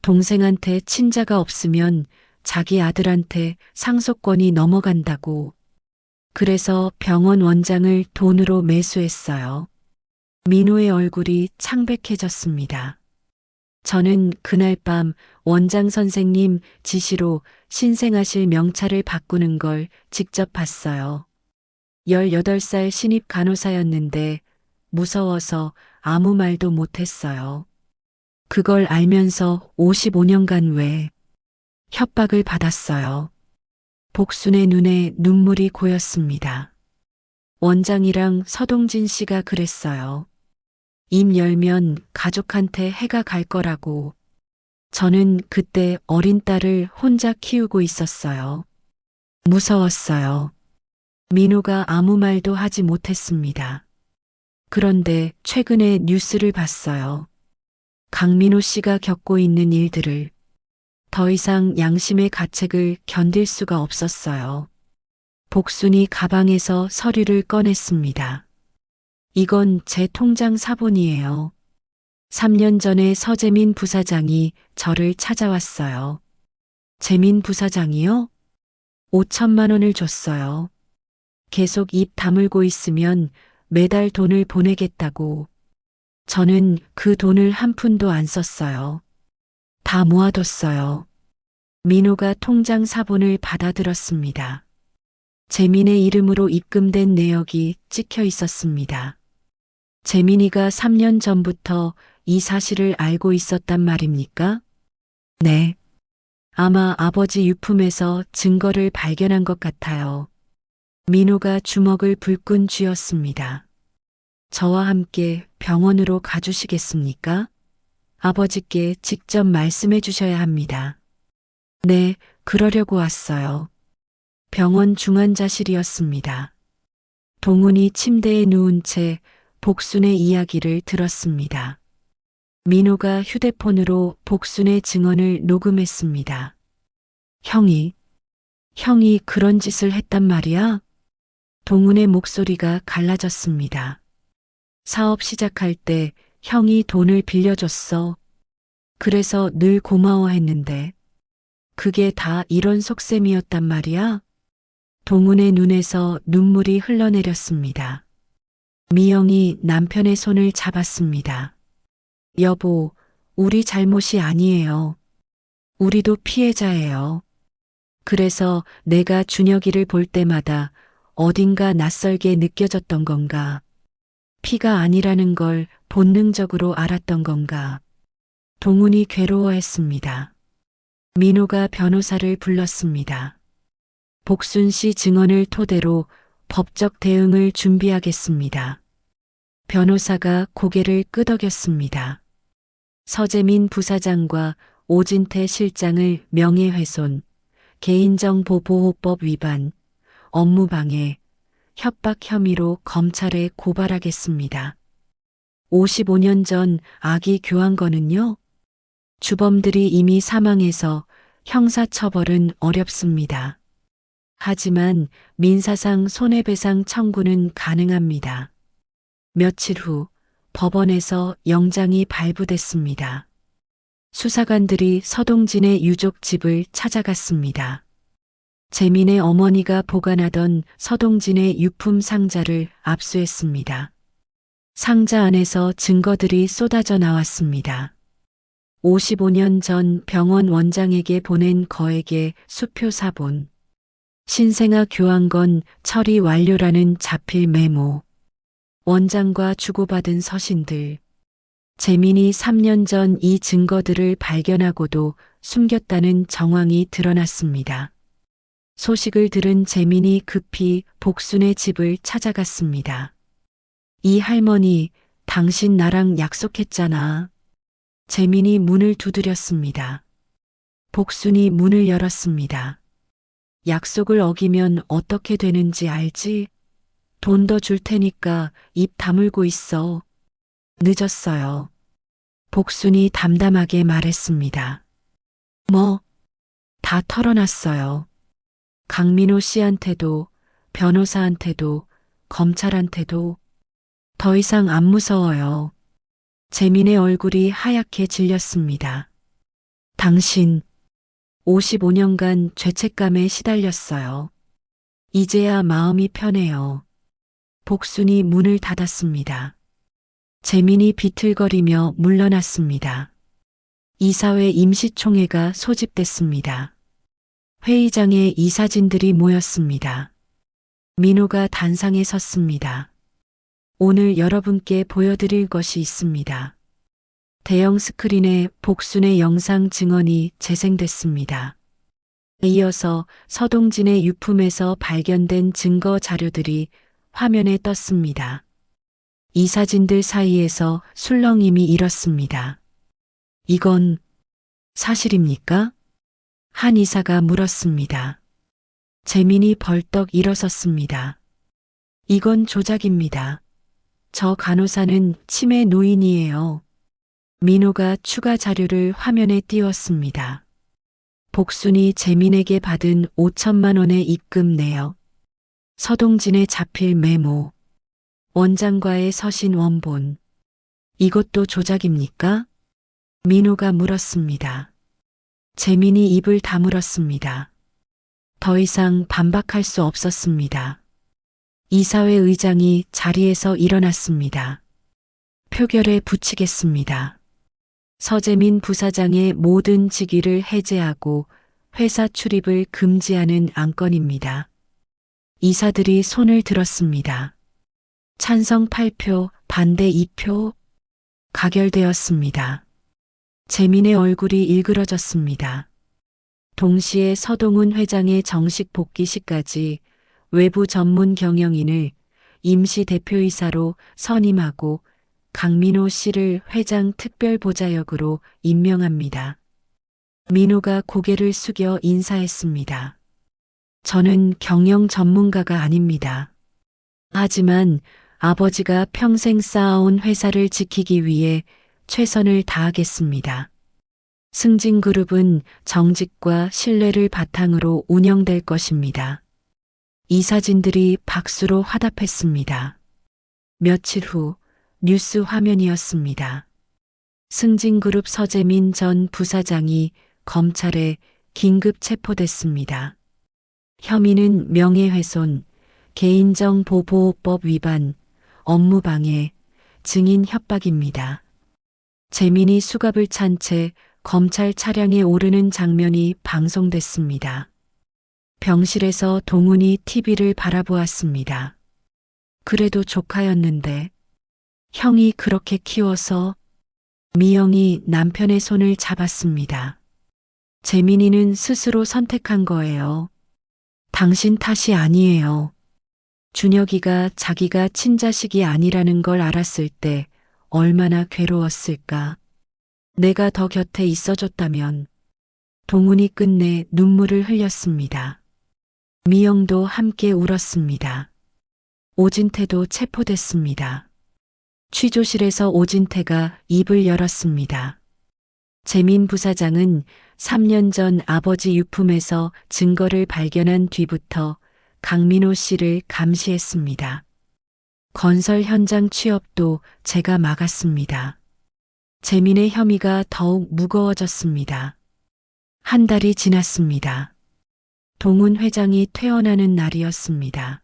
동생한테 친자가 없으면 자기 아들한테 상속권이 넘어간다고. 그래서 병원 원장을 돈으로 매수했어요. 민호의 얼굴이 창백해졌습니다. 저는 그날 밤 원장 선생님 지시로 신생아실 명찰을 바꾸는 걸 직접 봤어요. 18살 신입 간호사였는데 무서워서 아무 말도 못했어요. 그걸 알면서 55년간 왜 협박을 받았어요. 복순의 눈에 눈물이 고였습니다. 원장이랑 서동진 씨가 그랬어요. 입 열면 가족한테 해가 갈 거라고. 저는 그때 어린 딸을 혼자 키우고 있었어요. 무서웠어요. 민호가 아무 말도 하지 못했습니다. 그런데 최근에 뉴스를 봤어요. 강민호 씨가 겪고 있는 일들을. 더 이상 양심의 가책을 견딜 수가 없었어요. 복순이 가방에서 서류를 꺼냈습니다. 이건 제 통장 사본이에요. 3년 전에 서재민 부사장이 저를 찾아왔어요. 재민 부사장이요? 5천만 원을 줬어요. 계속 입 다물고 있으면 매달 돈을 보내겠다고. 저는 그 돈을 한 푼도 안 썼어요. 다 모아뒀어요. 민호가 통장 사본을 받아들었습니다. 재민의 이름으로 입금된 내역이 찍혀 있었습니다. 재민이가 3년 전부터 이 사실을 알고 있었단 말입니까? 네. 아마 아버지 유품에서 증거를 발견한 것 같아요. 민호가 주먹을 불끈 쥐었습니다. 저와 함께 병원으로 가주시겠습니까? 아버지께 직접 말씀해 주셔야 합니다. 네, 그러려고 왔어요. 병원 중환자실이었습니다. 동훈이 침대에 누운 채 복순의 이야기를 들었습니다. 민호가 휴대폰으로 복순의 증언을 녹음했습니다. 형이 그런 짓을 했단 말이야? 동훈의 목소리가 갈라졌습니다. 사업 시작할 때 형이 돈을 빌려줬어. 그래서 늘 고마워했는데. 그게 다 이런 속셈이었단 말이야? 동훈의 눈에서 눈물이 흘러내렸습니다. 미영이 남편의 손을 잡았습니다. 여보, 우리 잘못이 아니에요. 우리도 피해자예요. 그래서 내가 준혁이를 볼 때마다 어딘가 낯설게 느껴졌던 건가? 피가 아니라는 걸 본능적으로 알았던 건가? 동훈이 괴로워했습니다. 민호가 변호사를 불렀습니다. 복순 씨 증언을 토대로 법적 대응을 준비하겠습니다. 변호사가 고개를 끄덕였습니다. 서재민 부사장과 오진태 실장을 명예훼손, 개인정보보호법 위반, 업무방해, 협박 혐의로 검찰에 고발하겠습니다. 55년 전 아기 교환권은요? 주범들이 이미 사망해서 형사처벌은 어렵습니다. 하지만 민사상 손해배상 청구는 가능합니다. 며칠 후 법원에서 영장이 발부됐습니다. 수사관들이 서동진의 유족 집을 찾아갔습니다. 재민의 어머니가 보관하던 서동진의 유품 상자를 압수했습니다. 상자 안에서 증거들이 쏟아져 나왔습니다. 55년 전 병원 원장에게 보낸 거액의 수표 사본, 신생아 교환권 처리 완료라는 자필 메모, 원장과 주고받은 서신들. 재민이 3년 전 이 증거들을 발견하고도 숨겼다는 정황이 드러났습니다. 소식을 들은 재민이 급히 복순의 집을 찾아갔습니다. 이 할머니, 당신 나랑 약속했잖아. 재민이 문을 두드렸습니다. 복순이 문을 열었습니다. 약속을 어기면 어떻게 되는지 알지? 돈 더 줄 테니까 입 다물고 있어. 늦었어요. 복순이 담담하게 말했습니다. 뭐? 다 털어놨어요. 강민호 씨한테도, 변호사한테도, 검찰한테도. 더 이상 안 무서워요. 재민의 얼굴이 하얗게 질렸습니다. 당신, 55년간 죄책감에 시달렸어요. 이제야 마음이 편해요. 복순이 문을 닫았습니다. 재민이 비틀거리며 물러났습니다. 이사회 임시총회가 소집됐습니다. 회의장에 이사진들이 모였습니다. 민호가 단상에 섰습니다. 오늘 여러분께 보여드릴 것이 있습니다. 대형 스크린에 복순의 영상 증언이 재생됐습니다. 이어서 서동진의 유품에서 발견된 증거 자료들이 화면에 떴습니다. 이사진들 사이에서 술렁임이 일었습니다. 이건 사실입니까? 한 이사가 물었습니다. 재민이 벌떡 일어섰습니다. 이건 조작입니다. 저 간호사는 치매 노인이에요. 민호가 추가 자료를 화면에 띄웠습니다. 복순이 재민에게 받은 5천만 원의 입금 내역, 서동진의 자필 메모, 원장과의 서신 원본. 이것도 조작입니까? 민호가 물었습니다. 재민이 입을 다물었습니다. 더 이상 반박할 수 없었습니다. 이사회 의장이 자리에서 일어났습니다. 표결에 붙이겠습니다. 서재민 부사장의 모든 직위를 해제하고 회사 출입을 금지하는 안건입니다. 이사들이 손을 들었습니다. 찬성 8표, 반대 2표. 가결되었습니다. 재민의 얼굴이 일그러졌습니다. 동시에 서동훈 회장의 정식 복귀시까지 외부 전문 경영인을 임시 대표이사로 선임하고 강민호 씨를 회장 특별보좌역으로 임명합니다. 민호가 고개를 숙여 인사했습니다. 저는 경영 전문가가 아닙니다. 하지만 아버지가 평생 쌓아온 회사를 지키기 위해 최선을 다하겠습니다. 승진그룹은 정직과 신뢰를 바탕으로 운영될 것입니다. 이사진들이 박수로 화답했습니다. 며칠 후 뉴스 화면이었습니다. 승진그룹 서재민 전 부사장이 검찰에 긴급 체포됐습니다. 혐의는 명예훼손, 개인정보보호법 위반, 업무방해, 증인 협박입니다. 재민이 수갑을 찬 채 검찰 차량에 오르는 장면이 방송됐습니다. 병실에서 동훈이 TV를 바라보았습니다. 그래도 조카였는데 형이 그렇게 키워서. 미영이 남편의 손을 잡았습니다. 재민이는 스스로 선택한 거예요. 당신 탓이 아니에요. 준혁이가 자기가 친자식이 아니라는 걸 알았을 때 얼마나 괴로웠을까. 내가 더 곁에 있어줬다면. 동훈이 끝내 눈물을 흘렸습니다. 미영도 함께 울었습니다. 오진태도 체포됐습니다. 취조실에서 오진태가 입을 열었습니다. 재민 부사장은 3년 전 아버지 유품에서 증거를 발견한 뒤부터 강민호 씨를 감시했습니다. 건설 현장 취업도 제가 막았습니다. 재민의 혐의가 더욱 무거워졌습니다. 한 달이 지났습니다. 동훈 회장이 퇴원하는 날이었습니다.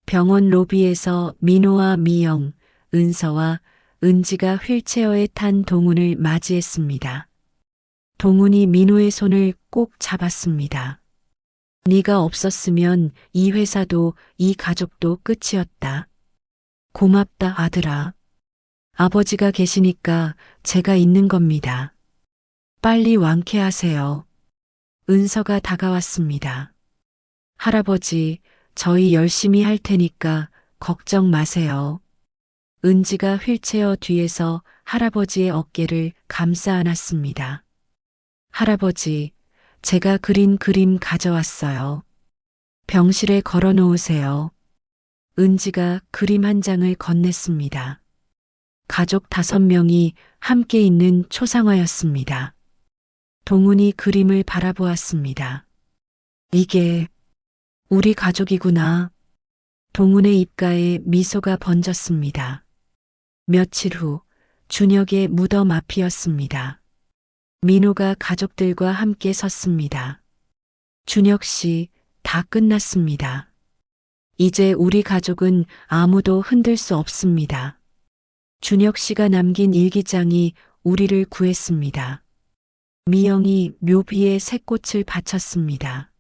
병원 로비에서 민호와 미영, 은서와 은지가 휠체어에 탄 동훈을 맞이했습니다. 동훈이 민호의 손을 꼭 잡았습니다. 네가 없었으면 이 회사도 이 가족도 끝이었다. 고맙다, 아들아. 아버지가 계시니까 제가 있는 겁니다. 빨리 완쾌하세요. 은서가 다가왔습니다. 할아버지, 저희 열심히 할 테니까 걱정 마세요. 은지가 휠체어 뒤에서 할아버지의 어깨를 감싸 안았습니다. 할아버지, 제가 그린 그림 가져왔어요. 병실에 걸어 놓으세요. 은지가 그림 한 장을 건넸습니다. 가족 5명이 함께 있는 초상화였습니다. 동훈이 그림을 바라보았습니다. 이게 우리 가족이구나. 동훈의 입가에 미소가 번졌습니다. 며칠 후 준혁의 무덤 앞이었습니다. 민호가 가족들과 함께 섰습니다. 준혁 씨, 다 끝났습니다. 이제 우리 가족은 아무도 흔들 수 없습니다. 준혁 씨가 남긴 일기장이 우리를 구했습니다. 미영이 묘비에 새꽃을 바쳤습니다.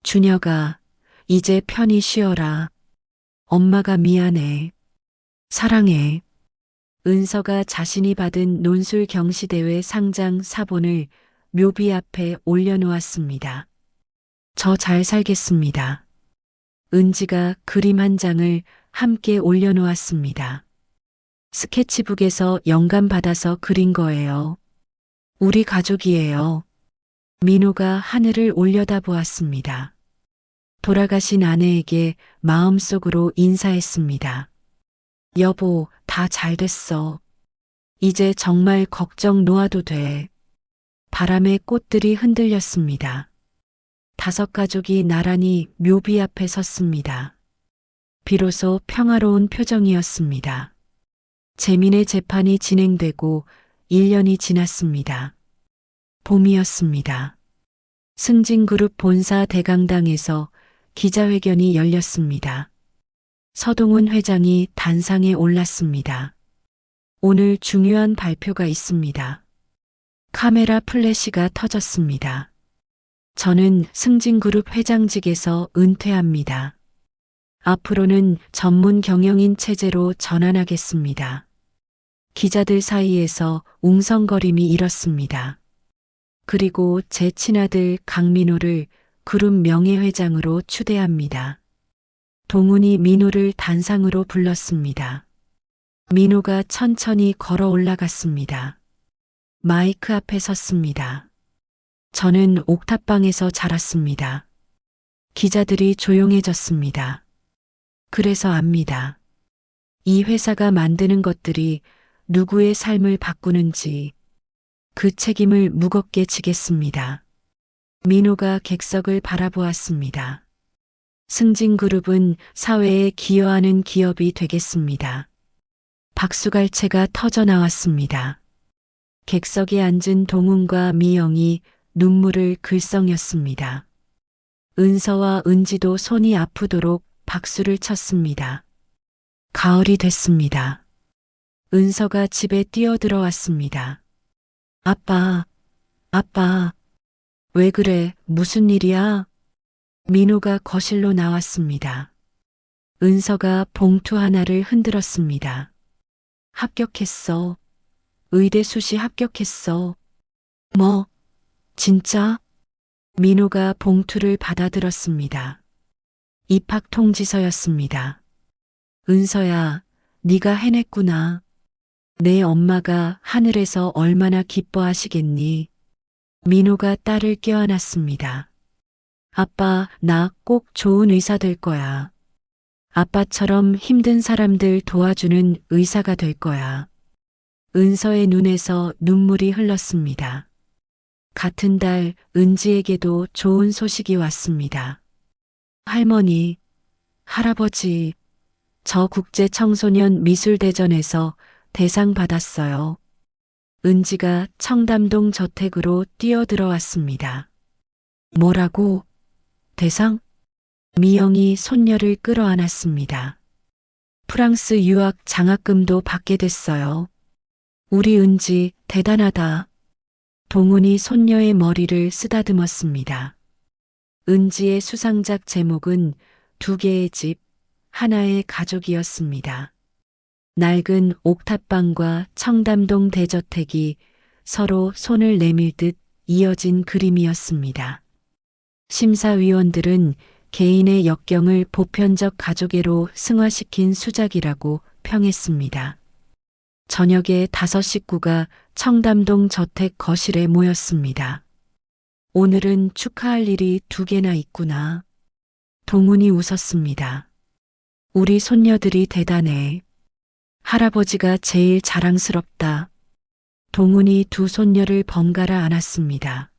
준혁아, 이제 편히 쉬어라. 엄마가 미안해. 사랑해. 은서가 자신이 받은 논술 경시대회 상장 사본을 묘비 앞에 올려놓았습니다. 저 잘 살겠습니다. 은지가 그림 한 장을 함께 올려놓았습니다. 스케치북에서 영감 받아서 그린 거예요. 우리 가족이에요. 민호가 하늘을 올려다보았습니다. 돌아가신 아내에게 마음속으로 인사했습니다. 여보, 다 잘 됐어. 이제 정말 걱정 놓아도 돼. 바람에 꽃들이 흔들렸습니다. 5 가족이 나란히 묘비 앞에 섰습니다. 비로소 평화로운 표정이었습니다. 재민의 재판이 진행되고 1년이 지났습니다. 봄이었습니다. 승진그룹 본사 대강당에서 기자회견이 열렸습니다. 서동훈 회장이 단상에 올랐습니다. 오늘 중요한 발표가 있습니다. 카메라 플래시가 터졌습니다. 저는 승진그룹 회장직에서 은퇴합니다. 앞으로는 전문 경영인 체제로 전환하겠습니다. 기자들 사이에서 웅성거림이 일었습니다. 그리고 제 친아들 강민호를 그룹 명예회장으로 추대합니다. 동훈이 민호를 단상으로 불렀습니다. 민호가 천천히 걸어 올라갔습니다. 마이크 앞에 섰습니다. 저는 옥탑방에서 자랐습니다. 기자들이 조용해졌습니다. 그래서 압니다. 이 회사가 만드는 것들이 누구의 삶을 바꾸는지 그 책임을 무겁게 지겠습니다. 민호가 객석을 바라보았습니다. 승진그룹은 사회에 기여하는 기업이 되겠습니다. 박수갈채가 터져 나왔습니다. 객석에 앉은 동훈과 미영이 눈물을 글썽였습니다. 은서와 은지도 손이 아프도록 박수를 쳤습니다. 가을이 됐습니다. 은서가 집에 뛰어들어왔습니다. 아빠, 아빠, 왜 그래? 무슨 일이야? 민호가 거실로 나왔습니다. 은서가 봉투 하나를 흔들었습니다. 합격했어. 의대 수시 합격했어. 뭐? 진짜? 민호가 봉투를 받아들었습니다. 입학 통지서였습니다. 은서야, 네가 해냈구나. 내 엄마가 하늘에서 얼마나 기뻐하시겠니? 민호가 딸을 껴안았습니다. 아빠, 나 꼭 좋은 의사 될 거야. 아빠처럼 힘든 사람들 도와주는 의사가 될 거야. 은서의 눈에서 눈물이 흘렀습니다. 같은 달 은지에게도 좋은 소식이 왔습니다. 할머니, 할아버지, 저 국제 청소년 미술대전에서 대상 받았어요. 은지가 청담동 저택으로 뛰어들어왔습니다. 뭐라고? 대상? 미영이 손녀를 끌어안았습니다. 프랑스 유학 장학금도 받게 됐어요. 우리 은지 대단하다. 동훈이 손녀의 머리를 쓰다듬었습니다. 은지의 수상작 제목은 두 개의 집, 하나의 가족이었습니다. 낡은 옥탑방과 청담동 대저택이 서로 손을 내밀듯 이어진 그림이었습니다. 심사위원들은 개인의 역경을 보편적 가족애로 승화시킨 수작이라고 평했습니다. 저녁에 5식구가 청담동 저택 거실에 모였습니다. 오늘은 축하할 일이 2개나 있구나. 동훈이 웃었습니다. 우리 손녀들이 대단해. 할아버지가 제일 자랑스럽다. 동훈이 두 손녀를 번갈아 안았습니다.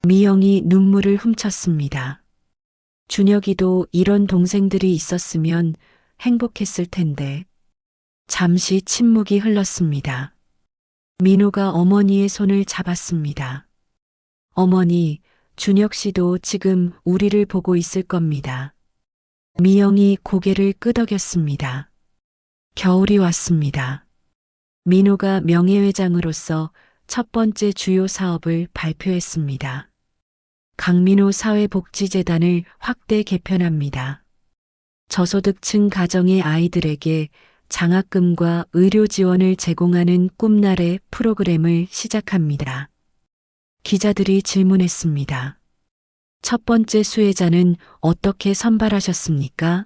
미영이 눈물을 훔쳤습니다. 준혁이도 이런 동생들이 있었으면 행복했을 텐데. 잠시 침묵이 흘렀습니다. 민호가 어머니의 손을 잡았습니다. 어머니, 준혁 씨도 지금 우리를 보고 있을 겁니다. 미영이 고개를 끄덕였습니다. 겨울이 왔습니다. 민호가 명예회장으로서 첫 번째 주요 사업을 발표했습니다. 강민호 사회복지재단을 확대 개편합니다. 저소득층 가정의 아이들에게 장학금과 의료 지원을 제공하는 꿈나래 프로그램을 시작합니다. 기자들이 질문했습니다. 첫 번째 수혜자는 어떻게 선발하셨습니까?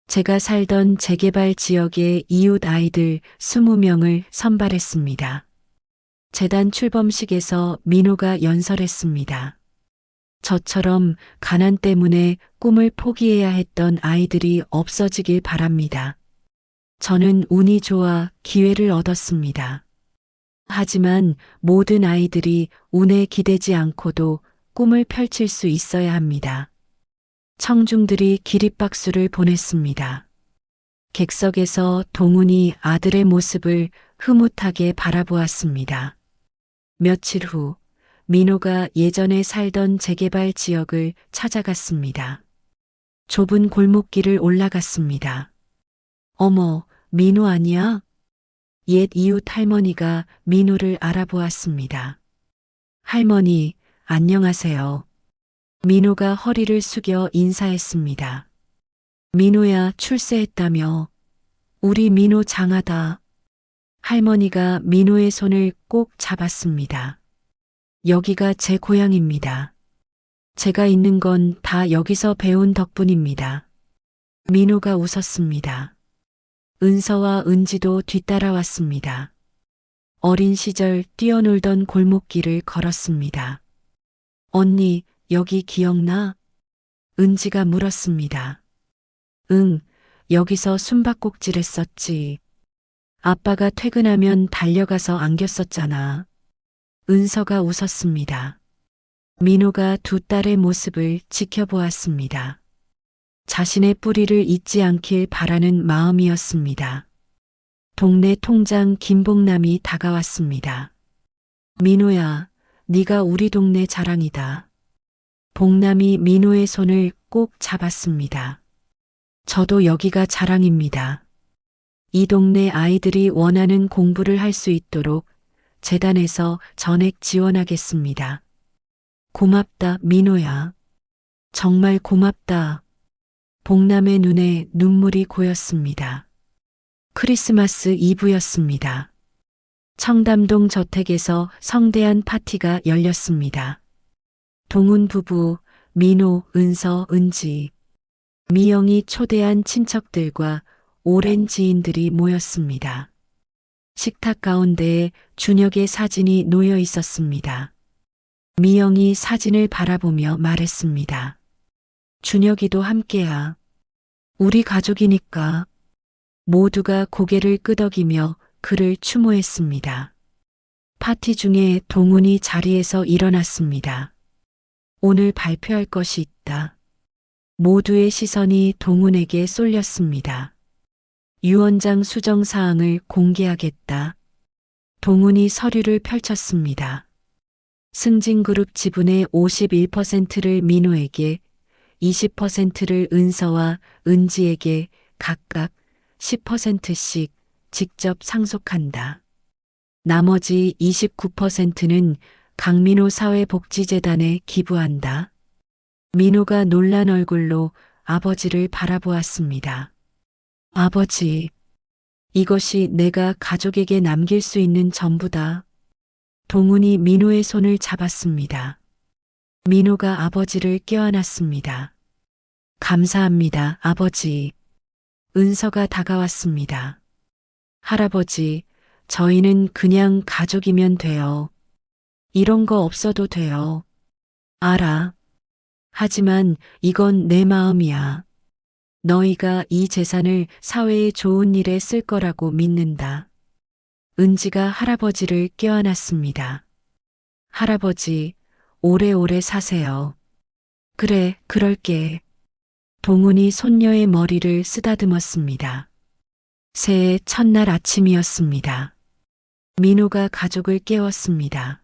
제가 살던 재개발 지역의 이웃 아이들 20명을 선발했습니다. 재단 출범식에서 민호가 연설했습니다. 저처럼 가난 때문에 꿈을 포기해야 했던 아이들이 없어지길 바랍니다. 저는 운이 좋아 기회를 얻었습니다. 하지만 모든 아이들이 운에 기대지 않고도 꿈을 펼칠 수 있어야 합니다. 청중들이 기립박수를 보냈습니다. 객석에서 동훈이 아들의 모습을 흐뭇하게 바라보았습니다. 며칠 후 민호가 예전에 살던 재개발 지역을 찾아갔습니다. 좁은 골목길을 올라갔습니다. 어머, 민호 아니야? 옛 이웃 할머니가 민호를 알아보았습니다. 할머니, 안녕하세요. 민호가 허리를 숙여 인사했습니다. 민호야, 출세했다며. 우리 민호 장하다. 할머니가 민호의 손을 꼭 잡았습니다. 여기가 제 고향입니다. 제가 있는 건 다 여기서 배운 덕분입니다. 민호가 웃었습니다. 은서와 은지도 뒤따라왔습니다. 어린 시절 뛰어놀던 골목길을 걸었습니다. 언니, 여기 기억나? 은지가 물었습니다. 응, 여기서 숨바꼭질했었지. 아빠가 퇴근하면 달려가서 안겼었잖아. 은서가 웃었습니다. 민호가 두 딸의 모습을 지켜보았습니다. 자신의 뿌리를 잊지 않길 바라는 마음이었습니다. 동네 통장 김봉남이 다가왔습니다. 민호야, 네가 우리 동네 자랑이다. 봉남이 민호의 손을 꼭 잡았습니다. 저도 여기가 자랑입니다. 이 동네 아이들이 원하는 공부를 할 수 있도록 재단에서 전액 지원하겠습니다. 고맙다, 민호야. 정말 고맙다. 봉남의 눈에 눈물이 고였습니다. 크리스마스 이브였습니다. 청담동 저택에서 성대한 파티가 열렸습니다. 동훈 부부, 민호, 은서, 은지, 미영이 초대한 친척들과 오랜 지인들이 모였습니다. 식탁 가운데에 준혁의 사진이 놓여 있었습니다. 미영이 사진을 바라보며 말했습니다. 준혁이도 함께야. 우리 가족이니까. 모두가 고개를 끄덕이며 그를 추모했습니다. 파티 중에 동훈이 자리에서 일어났습니다. 오늘 발표할 것이 있다. 모두의 시선이 동훈에게 쏠렸습니다. 유원장 수정 사항을 공개하겠다. 동훈이 서류를 펼쳤습니다. 승진그룹 지분의 51%를 민호에게, 20%를 은서와 은지에게 각각 10%씩 직접 상속한다. 나머지 29%는 강민호 사회복지재단에 기부한다. 민호가 놀란 얼굴로 아버지를 바라보았습니다. 아버지, 이것이 내가 가족에게 남길 수 있는 전부다. 동훈이 민호의 손을 잡았습니다. 민호가 아버지를 껴안았습니다. 감사합니다, 아버지. 은서가 다가왔습니다. 할아버지, 저희는 그냥 가족이면 돼요. 이런 거 없어도 돼요. 알아. 하지만 이건 내 마음이야. 너희가 이 재산을 사회에 좋은 일에 쓸 거라고 믿는다. 은지가 할아버지를 껴안았습니다. 할아버지, 오래오래 사세요. 그래, 그럴게. 동훈이 손녀의 머리를 쓰다듬었습니다. 새해 첫날 아침이었습니다. 민호가 가족을 깨웠습니다.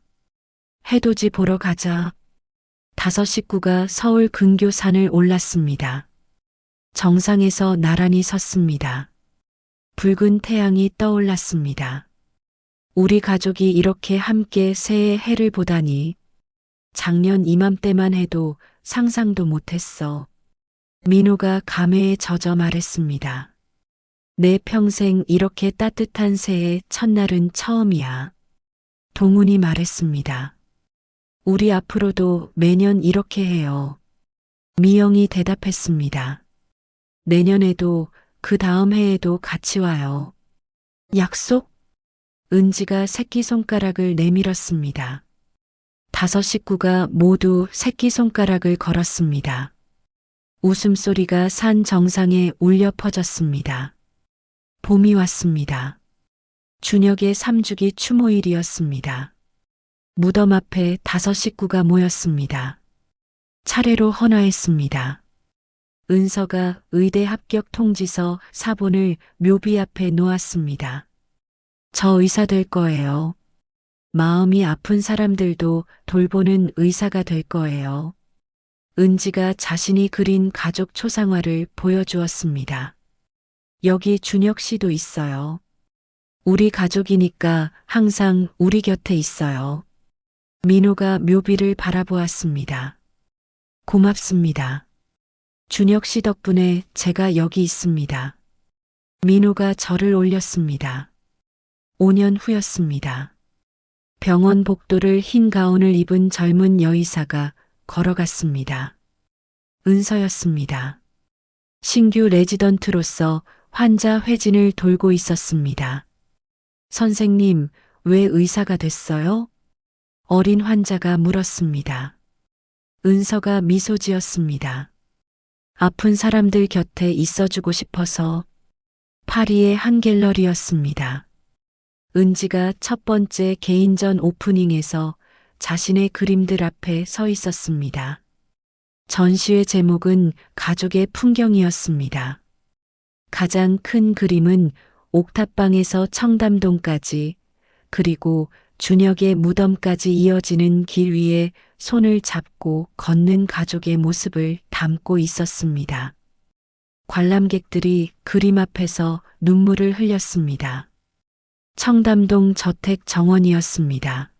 해돋이 보러 가자. 5 식구가 서울 근교산을 올랐습니다. 정상에서 나란히 섰습니다. 붉은 태양이 떠올랐습니다. 우리 가족이 이렇게 함께 새해 해를 보다니. 작년 이맘때만 해도 상상도 못했어. 민호가 감회에 젖어 말했습니다. 내 평생 이렇게 따뜻한 새해 첫날은 처음이야. 동훈이 말했습니다. 우리 앞으로도 매년 이렇게 해요. 미영이 대답했습니다. 내년에도 그 다음 해에도 같이 와요. 약속? 은지가 새끼손가락을 내밀었습니다. 5 식구가 모두 새끼손가락을 걸었습니다. 웃음소리가 산 정상에 울려 퍼졌습니다. 봄이 왔습니다. 준혁의 3주기 추모일이었습니다. 무덤 앞에 5 식구가 모였습니다. 차례로 헌화했습니다. 은서가 의대 합격 통지서 사본을 묘비 앞에 놓았습니다. 저 의사 될 거예요. 마음이 아픈 사람들도 돌보는 의사가 될 거예요. 은지가 자신이 그린 가족 초상화를 보여주었습니다. 여기 준혁 씨도 있어요. 우리 가족이니까 항상 우리 곁에 있어요. 민호가 묘비를 바라보았습니다. 고맙습니다. 준혁 씨 덕분에 제가 여기 있습니다. 민호가 절을 올렸습니다. 5년 후였습니다. 병원 복도를 흰 가운을 입은 젊은 여의사가 걸어갔습니다. 은서였습니다. 신규 레지던트로서 환자 회진을 돌고 있었습니다. 선생님, 왜 의사가 됐어요? 어린 환자가 물었습니다. 은서가 미소 지었습니다. 아픈 사람들 곁에 있어주고 싶어서. 파리의 한 갤러리였습니다. 은지가 첫 번째 개인전 오프닝에서 자신의 그림들 앞에 서 있었습니다. 전시회 제목은 가족의 풍경이었습니다. 가장 큰 그림은 옥탑방에서 청담동까지, 그리고 준혁의 무덤까지 이어지는 길 위에 손을 잡고 걷는 가족의 모습을 담고 있었습니다. 관람객들이 그림 앞에서 눈물을 흘렸습니다. 청담동 저택 정원이었습니다.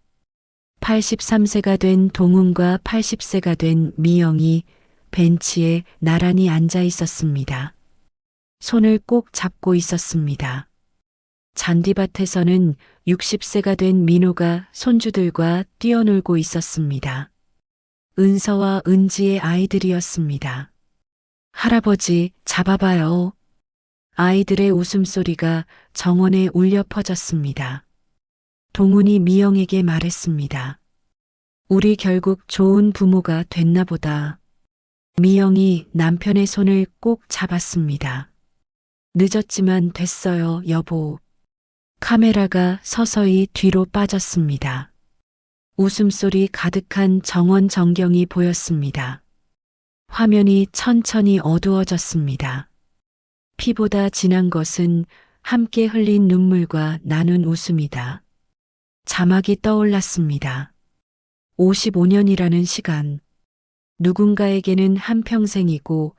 83세가 된 동훈과 80세가 된 미영이 벤치에 나란히 앉아 있었습니다. 손을 꼭 잡고 있었습니다. 잔디밭에서는 60세가 된 민호가 손주들과 뛰어놀고 있었습니다. 은서와 은지의 아이들이었습니다. 할아버지, 잡아봐요. 아이들의 웃음소리가 정원에 울려 퍼졌습니다. 동훈이 미영에게 말했습니다. 우리 결국 좋은 부모가 됐나 보다. 미영이 남편의 손을 꼭 잡았습니다. 늦었지만 됐어요, 여보. 카메라가 서서히 뒤로 빠졌습니다. 웃음소리 가득한 정원 전경이 보였습니다. 화면이 천천히 어두워졌습니다. 피보다 진한 것은 함께 흘린 눈물과 나눈 웃음이다. 자막이 떠올랐습니다. 55년이라는 시간. 누군가에게는 한평생이고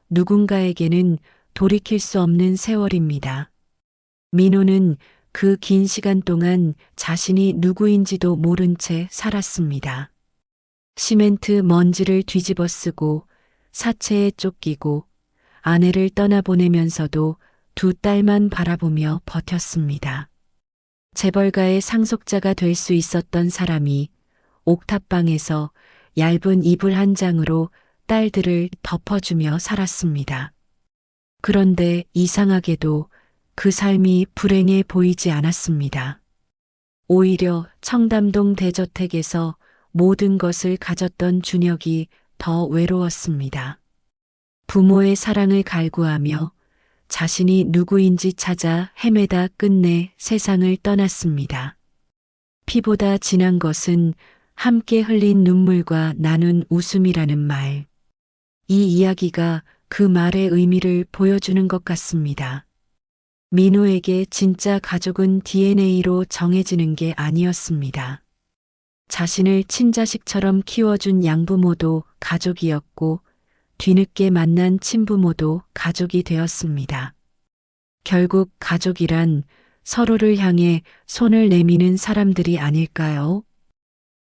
누군가에게는 돌이킬 수 없는 세월입니다. 민호는 그 긴 시간 동안 자신이 누구인지도 모른 채 살았습니다. 시멘트 먼지를 뒤집어 쓰고 사체에 쫓기고 아내를 떠나보내면서도 두 딸만 바라보며 버텼습니다. 재벌가의 상속자가 될 수 있었던 사람이 옥탑방에서 얇은 이불 한 장으로 딸들을 덮어주며 살았습니다. 그런데 이상하게도 그 삶이 불행해 보이지 않았습니다. 오히려 청담동 대저택에서 모든 것을 가졌던 준혁이 더 외로웠습니다. 부모의 사랑을 갈구하며 자신이 누구인지 찾아 헤매다 끝내 세상을 떠났습니다. 피보다 진한 것은 함께 흘린 눈물과 나눈 웃음이라는 말. 이 이야기가 그 말의 의미를 보여주는 것 같습니다. 민호에게 진짜 가족은 DNA로 정해지는 게 아니었습니다. 자신을 친자식처럼 키워준 양부모도 가족이었고 뒤늦게 만난 친부모도 가족이 되었습니다. 결국 가족이란 서로를 향해 손을 내미는 사람들이 아닐까요?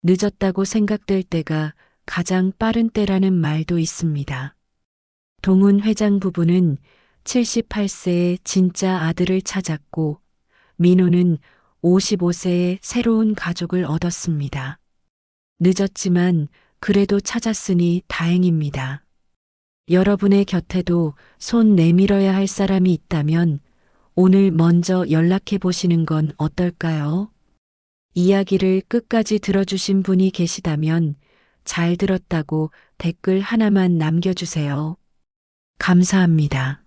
늦었다고 생각될 때가 가장 빠른 때라는 말도 있습니다. 동훈 회장 부부는 78세에 진짜 아들을 찾았고 민호는 55세에 새로운 가족을 얻었습니다. 늦었지만 그래도 찾았으니 다행입니다. 여러분의 곁에도 손 내밀어야 할 사람이 있다면 오늘 먼저 연락해 보시는 건 어떨까요? 이야기를 끝까지 들어주신 분이 계시다면 잘 들었다고 댓글 하나만 남겨주세요. 감사합니다.